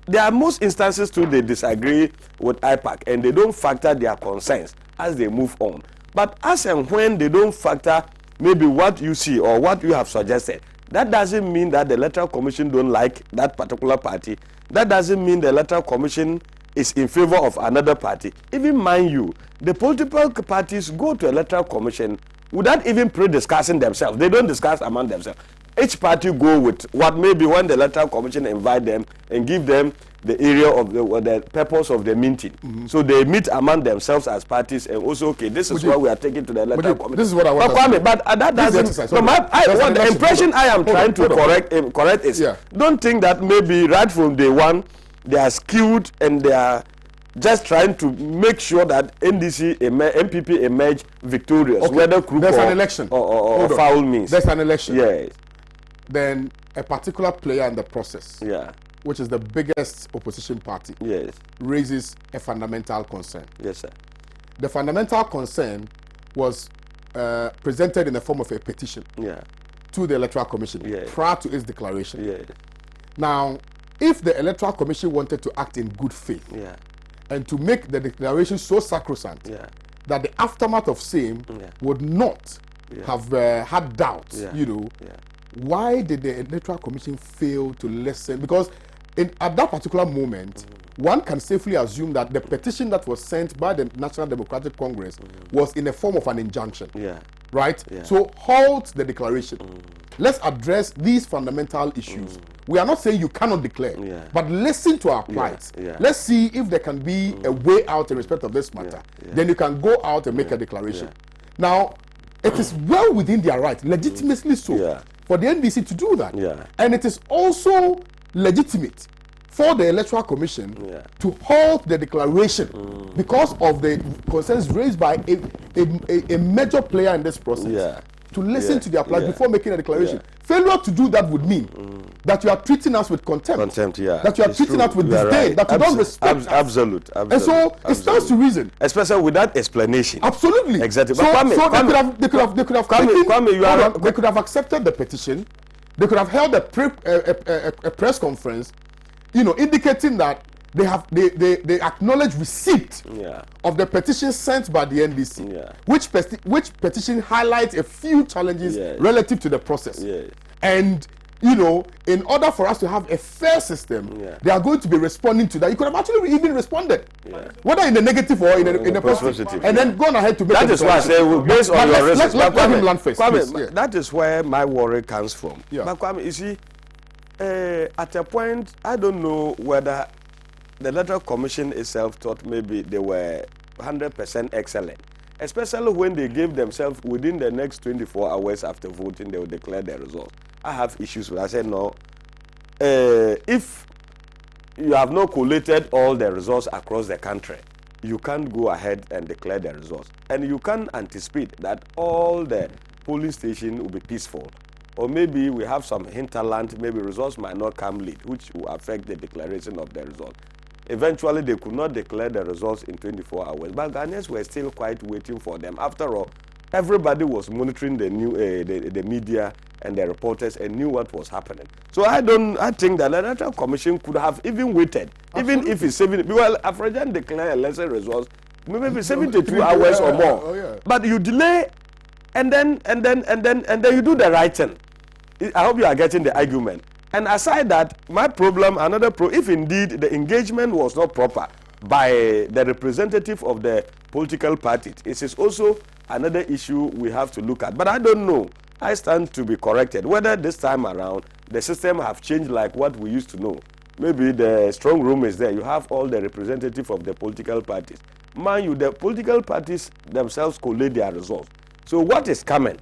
there are most instances too they disagree with IPAC and they don't factor their concerns as they move on. But as and when they don't factor maybe what you see or what you have suggested, that doesn't mean that the Electoral Commission don't like that particular party. That doesn't mean the Electoral Commission is in favor of another party. Even mind you, the political parties go to Electoral Commission without even pre-discussing themselves. They don't discuss among themselves. each party go with what maybe when the Electoral Commission invite them and give them the area of the purpose of the meeting. So they meet among themselves as parties and also, okay, this is what we are taking to the Electoral Commission. This is what I want to say. But that doesn't... the impression I am trying to correct is, don't think that maybe right from day one, they are skewed and they are just trying to make sure that MPP emerge victorious, whether crook or foul means. There's an election. Yes. Then a particular player in the process, which is the biggest opposition party, raises a fundamental concern. Yes, sir. The fundamental concern was presented in the form of a petition to the Electoral Commission prior to its declaration. Now, if the Electoral Commission wanted to act in good faith and to make the declaration so sacrosanct that the aftermath of same would not have had doubts, why did the Electoral Commission fail to listen? Because at that particular moment, one can safely assume that the petition that was sent by the National Democratic Congress was in the form of an injunction. Right? So halt the declaration. Let's address these fundamental issues. We are not saying you cannot declare, but listen to our plight. Let's see if there can be a way out in respect of this matter. Then you can go out and make a declaration. Now, it is well within their right, legitimately so, for the NDC to do that. And it is also legitimate for the Electoral Commission to halt the declaration because of the concerns raised by a major player in this process. To listen to their plight before making a declaration. Failure to do that would mean that you are treating us with contempt. That you are treating us with disdain. That you don't respect us. Absolute. And so it stands to reason. Especially with that explanation. Absolutely. Exactly. So they could have accepted the petition. They could have held a press conference, indicating that they acknowledge receipt of the petition sent by the NDC, which petition highlights a few challenges relative to the process. And in order for us to have a fair system, they are going to be responding to that. You could have actually even responded, whether in the negative or in a positive, and then gone ahead to make that is why I say, based on your reasons. Let him land first. Kwame, that is where my worry comes from. But Kwame, you see, at a point, I don't know whether the Electoral Commission itself thought maybe they were 100% excellent, especially when they gave themselves within the next 24 hours after voting, they will declare their results. I have issues with that. I said, no, if you have not collated all the results across the country, you can't go ahead and declare the results. And you can't anticipate that all the polling stations will be peaceful. Or maybe we have some hinterland, maybe results might not come late, which will affect the declaration of the result. Eventually, they could not declare the results in 24 hours. But Ghanaians were still quite waiting for them. After all, everybody was monitoring the media and the reporters and knew what was happening. So I think that the Electoral Commission could have even waited, even if it's 70. Well, Afrojan declare election results maybe 72 hours or more. But you delay, and then you do the right thing. I hope you are getting the argument. And aside that, my problem, if indeed the engagement was not proper by the representative of the political parties, it is also another issue we have to look at. But I don't know. I stand to be corrected. Whether this time around, the system have changed like what we used to know. Maybe the strong room is there. You have all the representative of the political parties. Mind you, the political parties themselves collate their results. So what is coming?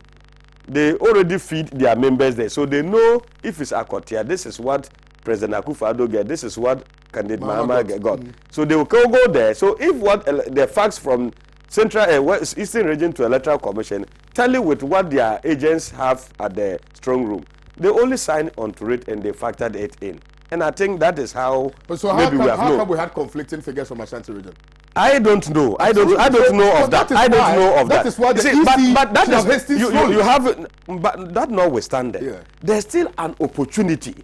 They already feed their members there. So they know if it's Akotia, this is what President Akufo-Addo get, this is what candidate Mahama got. So they will go there. So if what the facts from Central Eastern Region to Electoral Commission tally with what their agents have at the strong room, they only sign onto it and they factored it in. And I think that is how maybe we have how come we had conflicting figures from Ashanti region? I don't know. I don't know of that. I don't know of that. That is why the EC but that is you have. But that notwithstanding, there's still an opportunity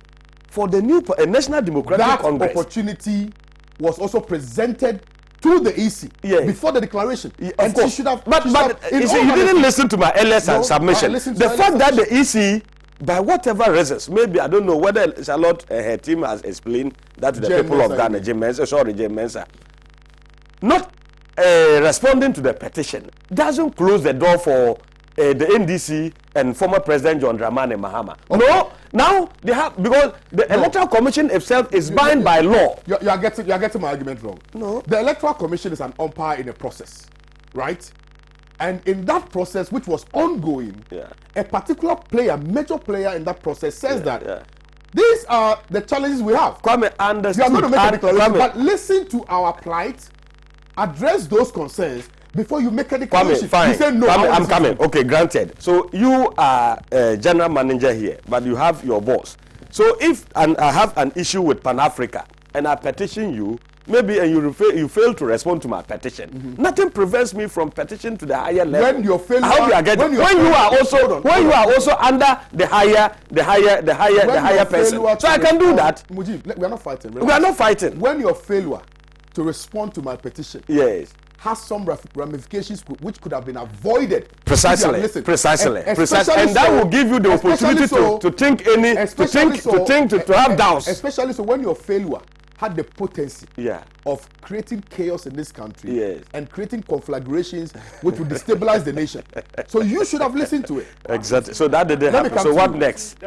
for the new National Democratic Congress. That opportunity was also presented to the EC before the declaration. Of course. Should have. But you didn't listen to my earlier submission. The fact that the EC, by whatever reasons, maybe I don't know whether Charlotte her team has explained that to the people of Ghana, Jim Mensah, not responding to the petition doesn't close the door for the NDC and former President John Dramani Mahama. Okay. No, now they have, because the Electoral Commission itself is bound by law. You are getting my argument wrong. No. The Electoral Commission is an umpire in a process, right? And in that process, which was ongoing, a particular player, major player in that process, says that these are the challenges we have. Kwame, understood. You are going to make a declaration, but listen to our plight, address those concerns before you make a declaration. Kwame, fine. You say no. Kwame, I'm coming. Okay, granted. So you are a general manager here, but you have your boss. So if I have an issue with Pan Africa and I petition you, maybe and you fail to respond to my petition, nothing prevents me from petition to the higher level. When your failure, I hope you are getting, when you are also under the higher person. So I can do that. Mujib, we are not fighting. We are not fighting. When your failure to respond to my petition, yes, has some ramifications which could have been avoided. Precisely. And that will give you the opportunity to have doubts. Especially so when your failure had the potency of creating chaos in this country and creating conflagrations which would destabilize the nation. So you should have listened to it. Exactly. So that didn't happen. So what next?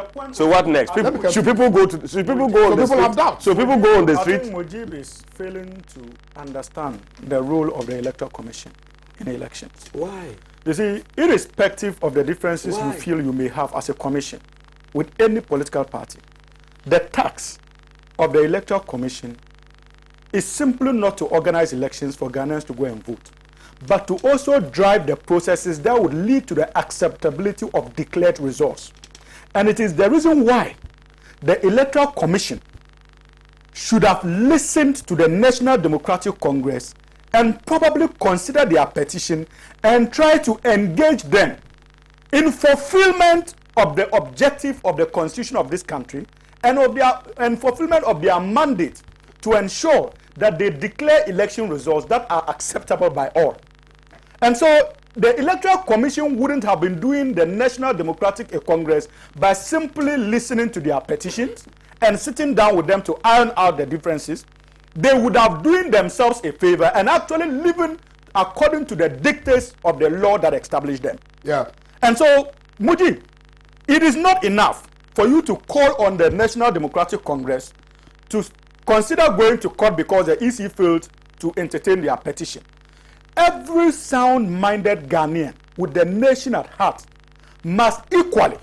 Should people go on the street? Have doubts. So people go on the street? I think Mujib is failing to understand the role of the Electoral Commission in elections. Why? You see, irrespective of the differences you feel you may have as a commission with any political party, the task of the Electoral Commission is simply not to organize elections for Ghanaians to go and vote, but to also drive the processes that would lead to the acceptability of declared results. And it is the reason why the Electoral Commission should have listened to the National Democratic Congress and probably consider their petition and try to engage them in fulfillment of the objective of the constitution of this country and fulfillment of their mandate to ensure that they declare election results that are acceptable by all. And so the Electoral Commission wouldn't have been doing the National Democratic Congress by simply listening to their petitions and sitting down with them to iron out the differences. They would have doing themselves a favor and actually living according to the dictates of the law that established them. Yeah. And so, Mujib, it is not enough for you to call on the National Democratic Congress to consider going to court because the EC failed to entertain their petition. Every sound-minded Ghanaian with the nation at heart must equally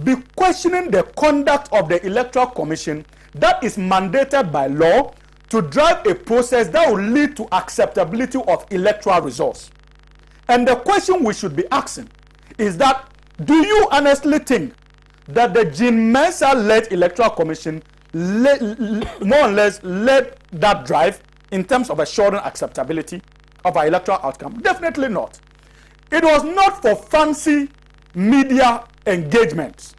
be questioning the conduct of the Electoral Commission that is mandated by law to drive a process that will lead to acceptability of electoral results. And the question we should be asking is that, do you honestly think that the Jean Mensah-led Electoral Commission more or less led that drive in terms of assuring acceptability of our electoral outcome? Definitely not. It was not for fancy media engagements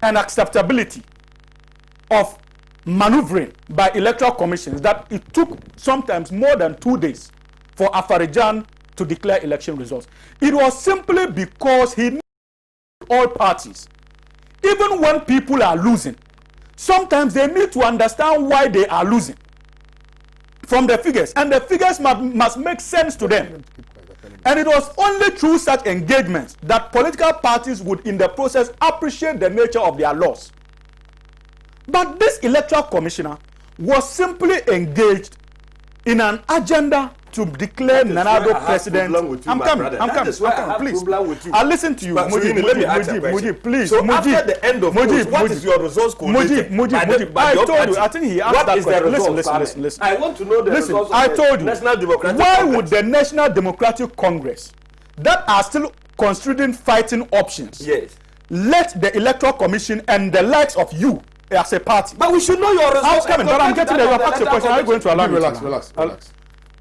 and acceptability of maneuvering by electoral commissions that it took sometimes more than 2 days for Afarijan to declare election results. It was simply because he knew all parties. Even when people are losing, sometimes they need to understand why they are losing from the figures, and the figures must make sense to them. And it was only through such engagements that political parties would in the process appreciate the nature of their loss. But this electoral commissioner was simply engaged in an agenda to declare Nanado president. I'm coming, please. I'll listen to you. Mujib, please. So after the end of Mujib, what is your results collated? Mujib, I told you, I think he asked that question. Listen. I want to know the results of the National Democratic Why Congress. would the National Democratic Congress, that are still considering fighting options, let the Electoral Commission and the likes of you as a party? But we should know your results. I'm coming, but I'm getting there. You have asked a question. I'm going to allow me. Relax.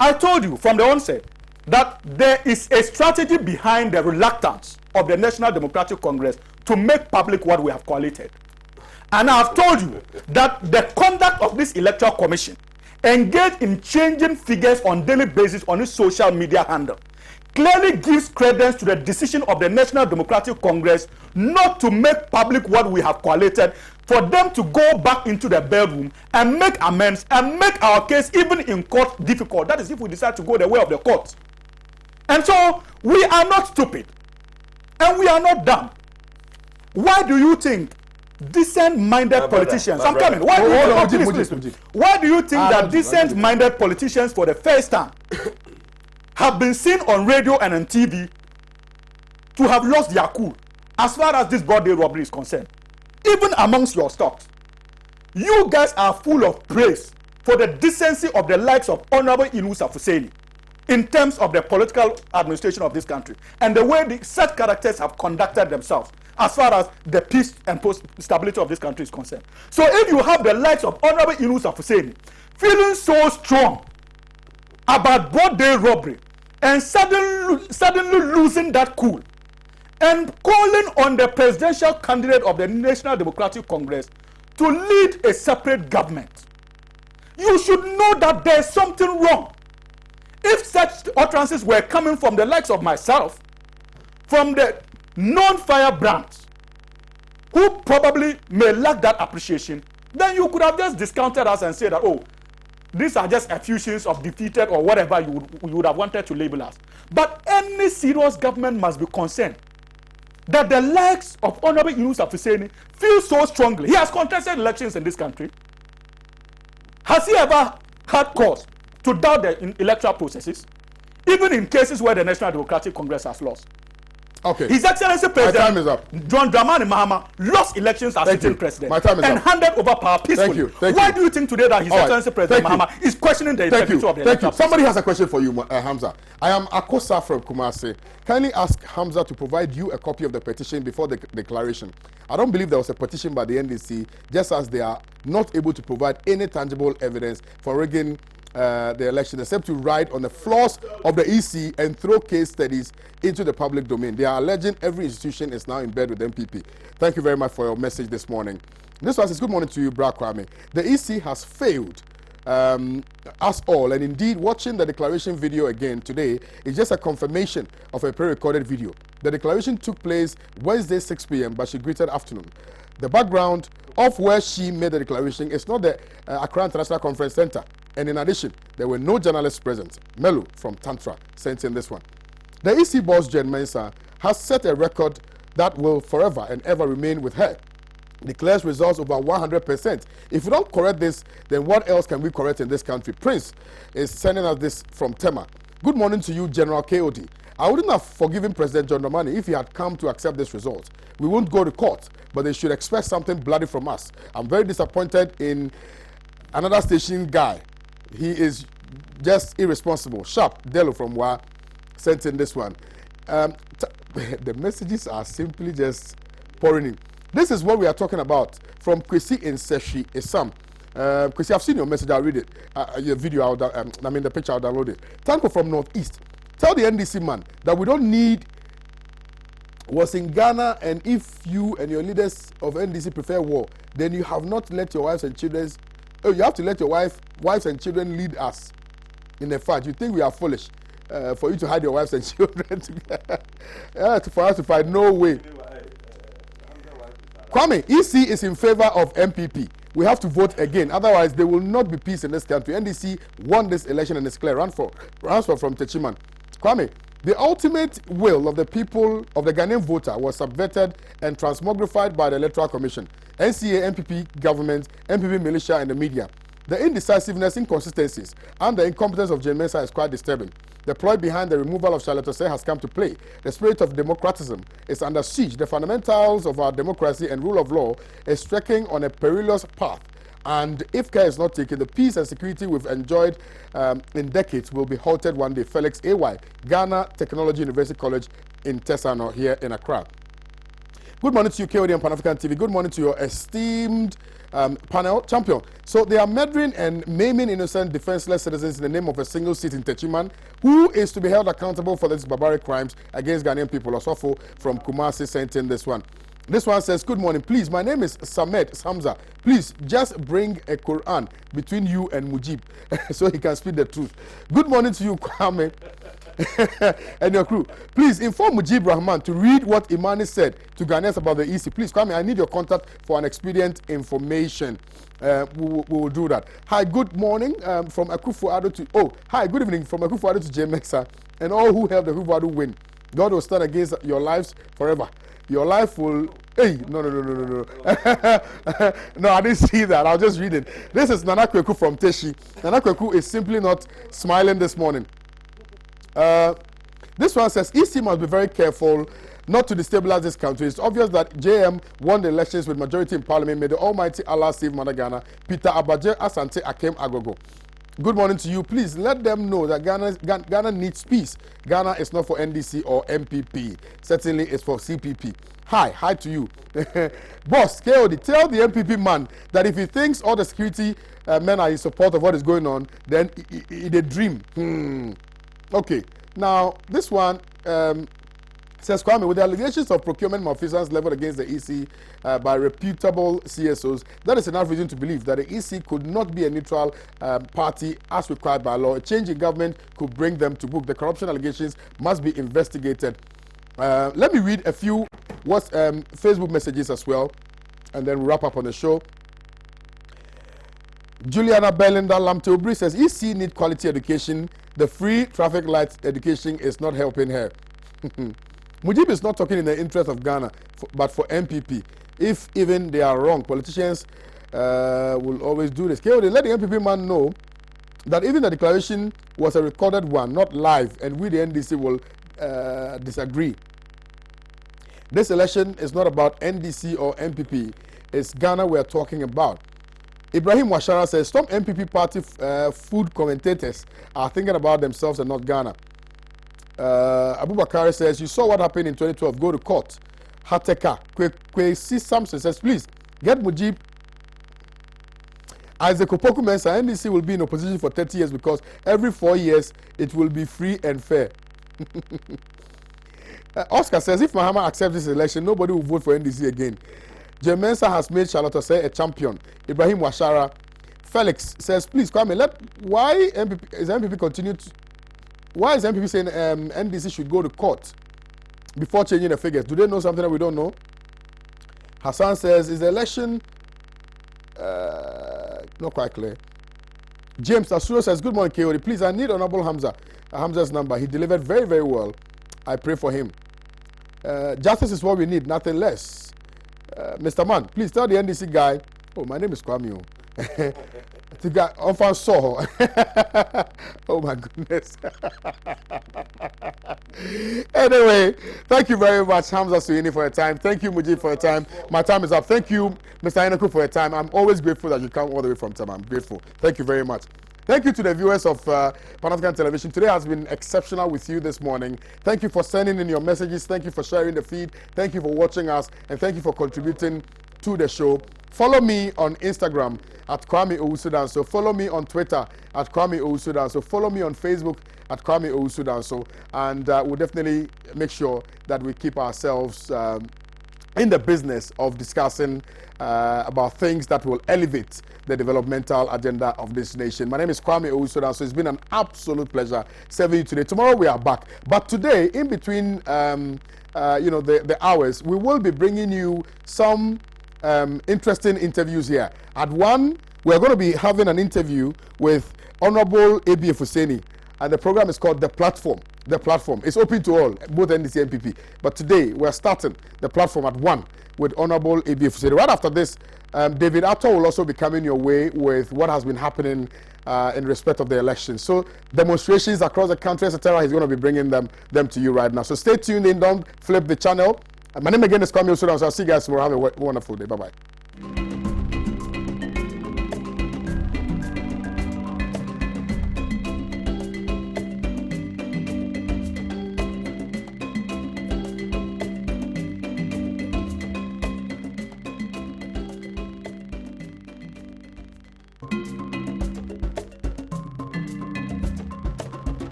I told you from the onset that there is a strategy behind the reluctance of the National Democratic Congress to make public what we have collated. And I have told you that the conduct of this Electoral Commission engaged in changing figures on daily basis on its social media handle clearly gives credence to the decision of the National Democratic Congress not to make public what we have collated, for them to go back into the bedroom and make amends and make our case even in court difficult. That is if we decide to go the way of the court. And so we are not stupid and we are not dumb. Why do you think decent-minded politicians... I'm coming. Why do you think... Why do you think that decent-minded politicians for the first time have been seen on radio and on TV to have lost their cool as far as this broad day robbery is concerned? Even amongst your stocks, you guys are full of praise for the decency of the likes of Honorable Owusu Fuseni in terms of the political administration of this country and the way such characters have conducted themselves as far as the peace and stability of this country is concerned. So if you have the likes of Honorable Owusu Fuseni feeling so strong about broad day robbery and suddenly losing that cool and calling on the presidential candidate of the National Democratic Congress to lead a separate government, you should know that there is something wrong. If such utterances were coming from the likes of myself, from the non-firebrands, who probably may lack that appreciation, then you could have just discounted us and said that, oh, these are just effusions of defeated or whatever you would have wanted to label us. But any serious government must be concerned that the likes of Honorable Owusu Fuseni feel so strongly. He has contested elections in this country. Has he ever had cause to doubt the electoral processes, even in cases where the National Democratic Congress has lost? Okay. His Excellency President My time is up. John Dramani Mahama lost elections as sitting president My time is and up. handed over power peacefully. Why do you think today that His Excellency President Mahama is questioning the integrity of the electoral process? Somebody has a question for you, Hamza. I am Akosa from Kumasi. Kindly ask Hamza to provide you a copy of the petition before the declaration. I don't believe there was a petition by the NDC, just as they are not able to provide any tangible evidence for rigging the election, except to write on the floors of the EC and throw case studies into the public domain. They are alleging every institution is now in bed with MPP. Thank you very much for your message this morning. This one says, good morning to you, Bra Kwame. The EC has failed us all, and indeed watching the declaration video again today is just a confirmation of a pre-recorded video. The declaration took place Wednesday 6 p.m. but she greeted afternoon. The background of where she made the declaration is not the Accra International Conference Center. And in addition, there were no journalists present. Melu from Tantra sent in this one. The EC boss, Jen Mensah, has set a record that will forever and ever remain with her. Declares results over 100%. If we don't correct this, then what else can we correct in this country? Prince is sending us this from Tema. Good morning to you, General KOD. I wouldn't have forgiven President John Dramani if he had come to accept this result. We won't go to court, but they should expect something bloody from us. I'm very disappointed in another station guy. He is just irresponsible. Sharp Delo from Wa sent in this one. The messages are simply just pouring in. This is what we are talking about from Kwesi in Seshi Isam. Kwesi, I've seen your message. I'll read it. Your video, the picture, I'll download it. Tanko from Northeast. Tell the NDC man that we don't need was in Ghana, and if you and your leaders of NDC prefer war, then you have not let your wives and children. Oh, you have to let your wives and children lead us in the fight. You think we are foolish for you to hide your wives and children for us to fight? No way. Kwame, EC is in favor of MPP. We have to vote again. Otherwise, there will not be peace in this country. NDC won this election and it's clear. Ransford from Techiman. Kwame, the ultimate will of the people, of the Ghanaian voter, was subverted and transmogrified by the Electoral Commission, NCA, MPP government, MPP militia, and the media. The indecisiveness, inconsistencies, and the incompetence of Jen Mensah is quite disturbing. The ploy behind the removal of Charlotte Osei has come to play. The spirit of democratism is under siege. The fundamentals of our democracy and rule of law is trekking on a perilous path. And if care is not taken, the peace and security we've enjoyed in decades will be halted one day. Felix A.Y., Ghana Technology University College in Tesano, here in Accra. Good morning to you, KOD and Pan-African TV. Good morning to your esteemed panel champion. So they are murdering and maiming innocent, defenseless citizens in the name of a single seat in Techiman. Who is to be held accountable for these barbaric crimes against Ghanaian people? Osofo from Kumasi sent in this one. This one says, good morning, please. My name is Samet Hamza. Please just bring a Quran between you and Mujib so he can speak the truth. Good morning to you, Kwame, and your crew. Please inform Mujib Rahman to read what Imani said to Ghanaians about the EC. Please, Kwame, I need your contact for an expedient information. We will do that. Hi, good morning from Akufo-Addo to... hi, good evening from Akufo-Addo to J. Mensah and all who helped the Akufo-Addo win. God will stand against your lives forever. your life will... Hey, no. No, I didn't see that. I'll just read it. This is Nana Kweku from Teshi. Nana Kweku is simply not smiling this morning. This one says, EC must be very careful not to destabilize this country. It's obvious that JM won the elections with majority in parliament. May the Almighty Allah save Mother Ghana. Peter Abaje Asante Akem Agogo. Good morning to you. Please let them know that Ghana needs peace. Ghana is not for NDC or MPP. Certainly it's for CPP. Hi to you. Boss, KOD, tell the MPP man that if he thinks all the security men are in support of what is going on, then it's a dream. Okay. Now, this one says, Kwame, with the allegations of procurement malfeasance leveled against the EC by reputable CSOs, that is enough reason to believe that the EC could not be a neutral party as required by law. A change in government could bring them to book. The corruption allegations must be investigated. Let me read a few Facebook messages as well, and then we'll wrap up on the show. Juliana Belinda Lamtobri says, EC need quality education. The free traffic light education is not helping her. Mujib is not talking in the interest of Ghana, but for MPP. If even they are wrong, politicians will always do this. KOD, let the MPP man know that even the declaration was a recorded one, not live, and we, the NDC, will disagree. This election is not about NDC or MPP. It's Ghana we're talking about. Ibrahim Washara says, some MPP party food commentators are thinking about themselves and not Ghana. Abubakar says, you saw what happened in 2012, go to court. Hateka, Kwesi Samson says, please, get Mujib. Isaac Opoku Mensa, NDC will be in opposition for 30 years because every 4 years it will be free and fair. Oscar says, if Mahama accepts this election, nobody will vote for NDC again. Jemensa has made Charlotte Osei a champion. Ibrahim Washara. Felix says, please, Kwame, why is MPP saying NDC should go to court before changing the figures? Do they know something that we don't know? Hassan says, is the election not quite clear? James Asuro says, good morning, KOD. Please, I need Honorable Hamza's number. He delivered very, very well. I pray for him. Justice is what we need, nothing less. Mr. Man, please tell the NDC guy, oh, my name is Kwame. The guy often saw. Oh my goodness. Anyway, thank you very much, Hamza Suini, for your time. Thank you, Mujib, for your time. My time is up. Thank you, Mr. Enaku, for your time. I'm always grateful that you come all the way from Tama. I'm grateful. Thank you very much. Thank you to the viewers of Pan-African Television. Today has been exceptional with you this morning. Thank you for sending in your messages. Thank you for sharing the feed. Thank you for watching us. And thank you for contributing to the show. Follow me on Instagram at Kwame Owusu Danso. Follow me on Twitter at Kwame Owusu Danso. Follow me on Facebook at Kwame Owusu Danso. And we'll definitely make sure that we keep ourselves in the business of discussing about things that will elevate the developmental agenda of this nation. My name is Kwame Owusu Danso. It's been an absolute pleasure serving you today. Tomorrow we are back. But today, in between the hours, we will be bringing you some interesting interviews here. At 1, we're going to be having an interview with Honorable A.B. Fuseni, and the program is called The Platform. The Platform. It's open to all, both NDC and MPP. But today, we're starting The Platform at 1 with Honorable A.B. Fuseni. Right after this, David Atto will also be coming your way with what has been happening in respect of the election. So demonstrations across the country, etc. He's going to be bringing them to you right now. So stay tuned in. Don't flip the channel. My name again is Kwame Owusu Danso. I'll see you guys tomorrow. Have a wonderful day. Bye-bye.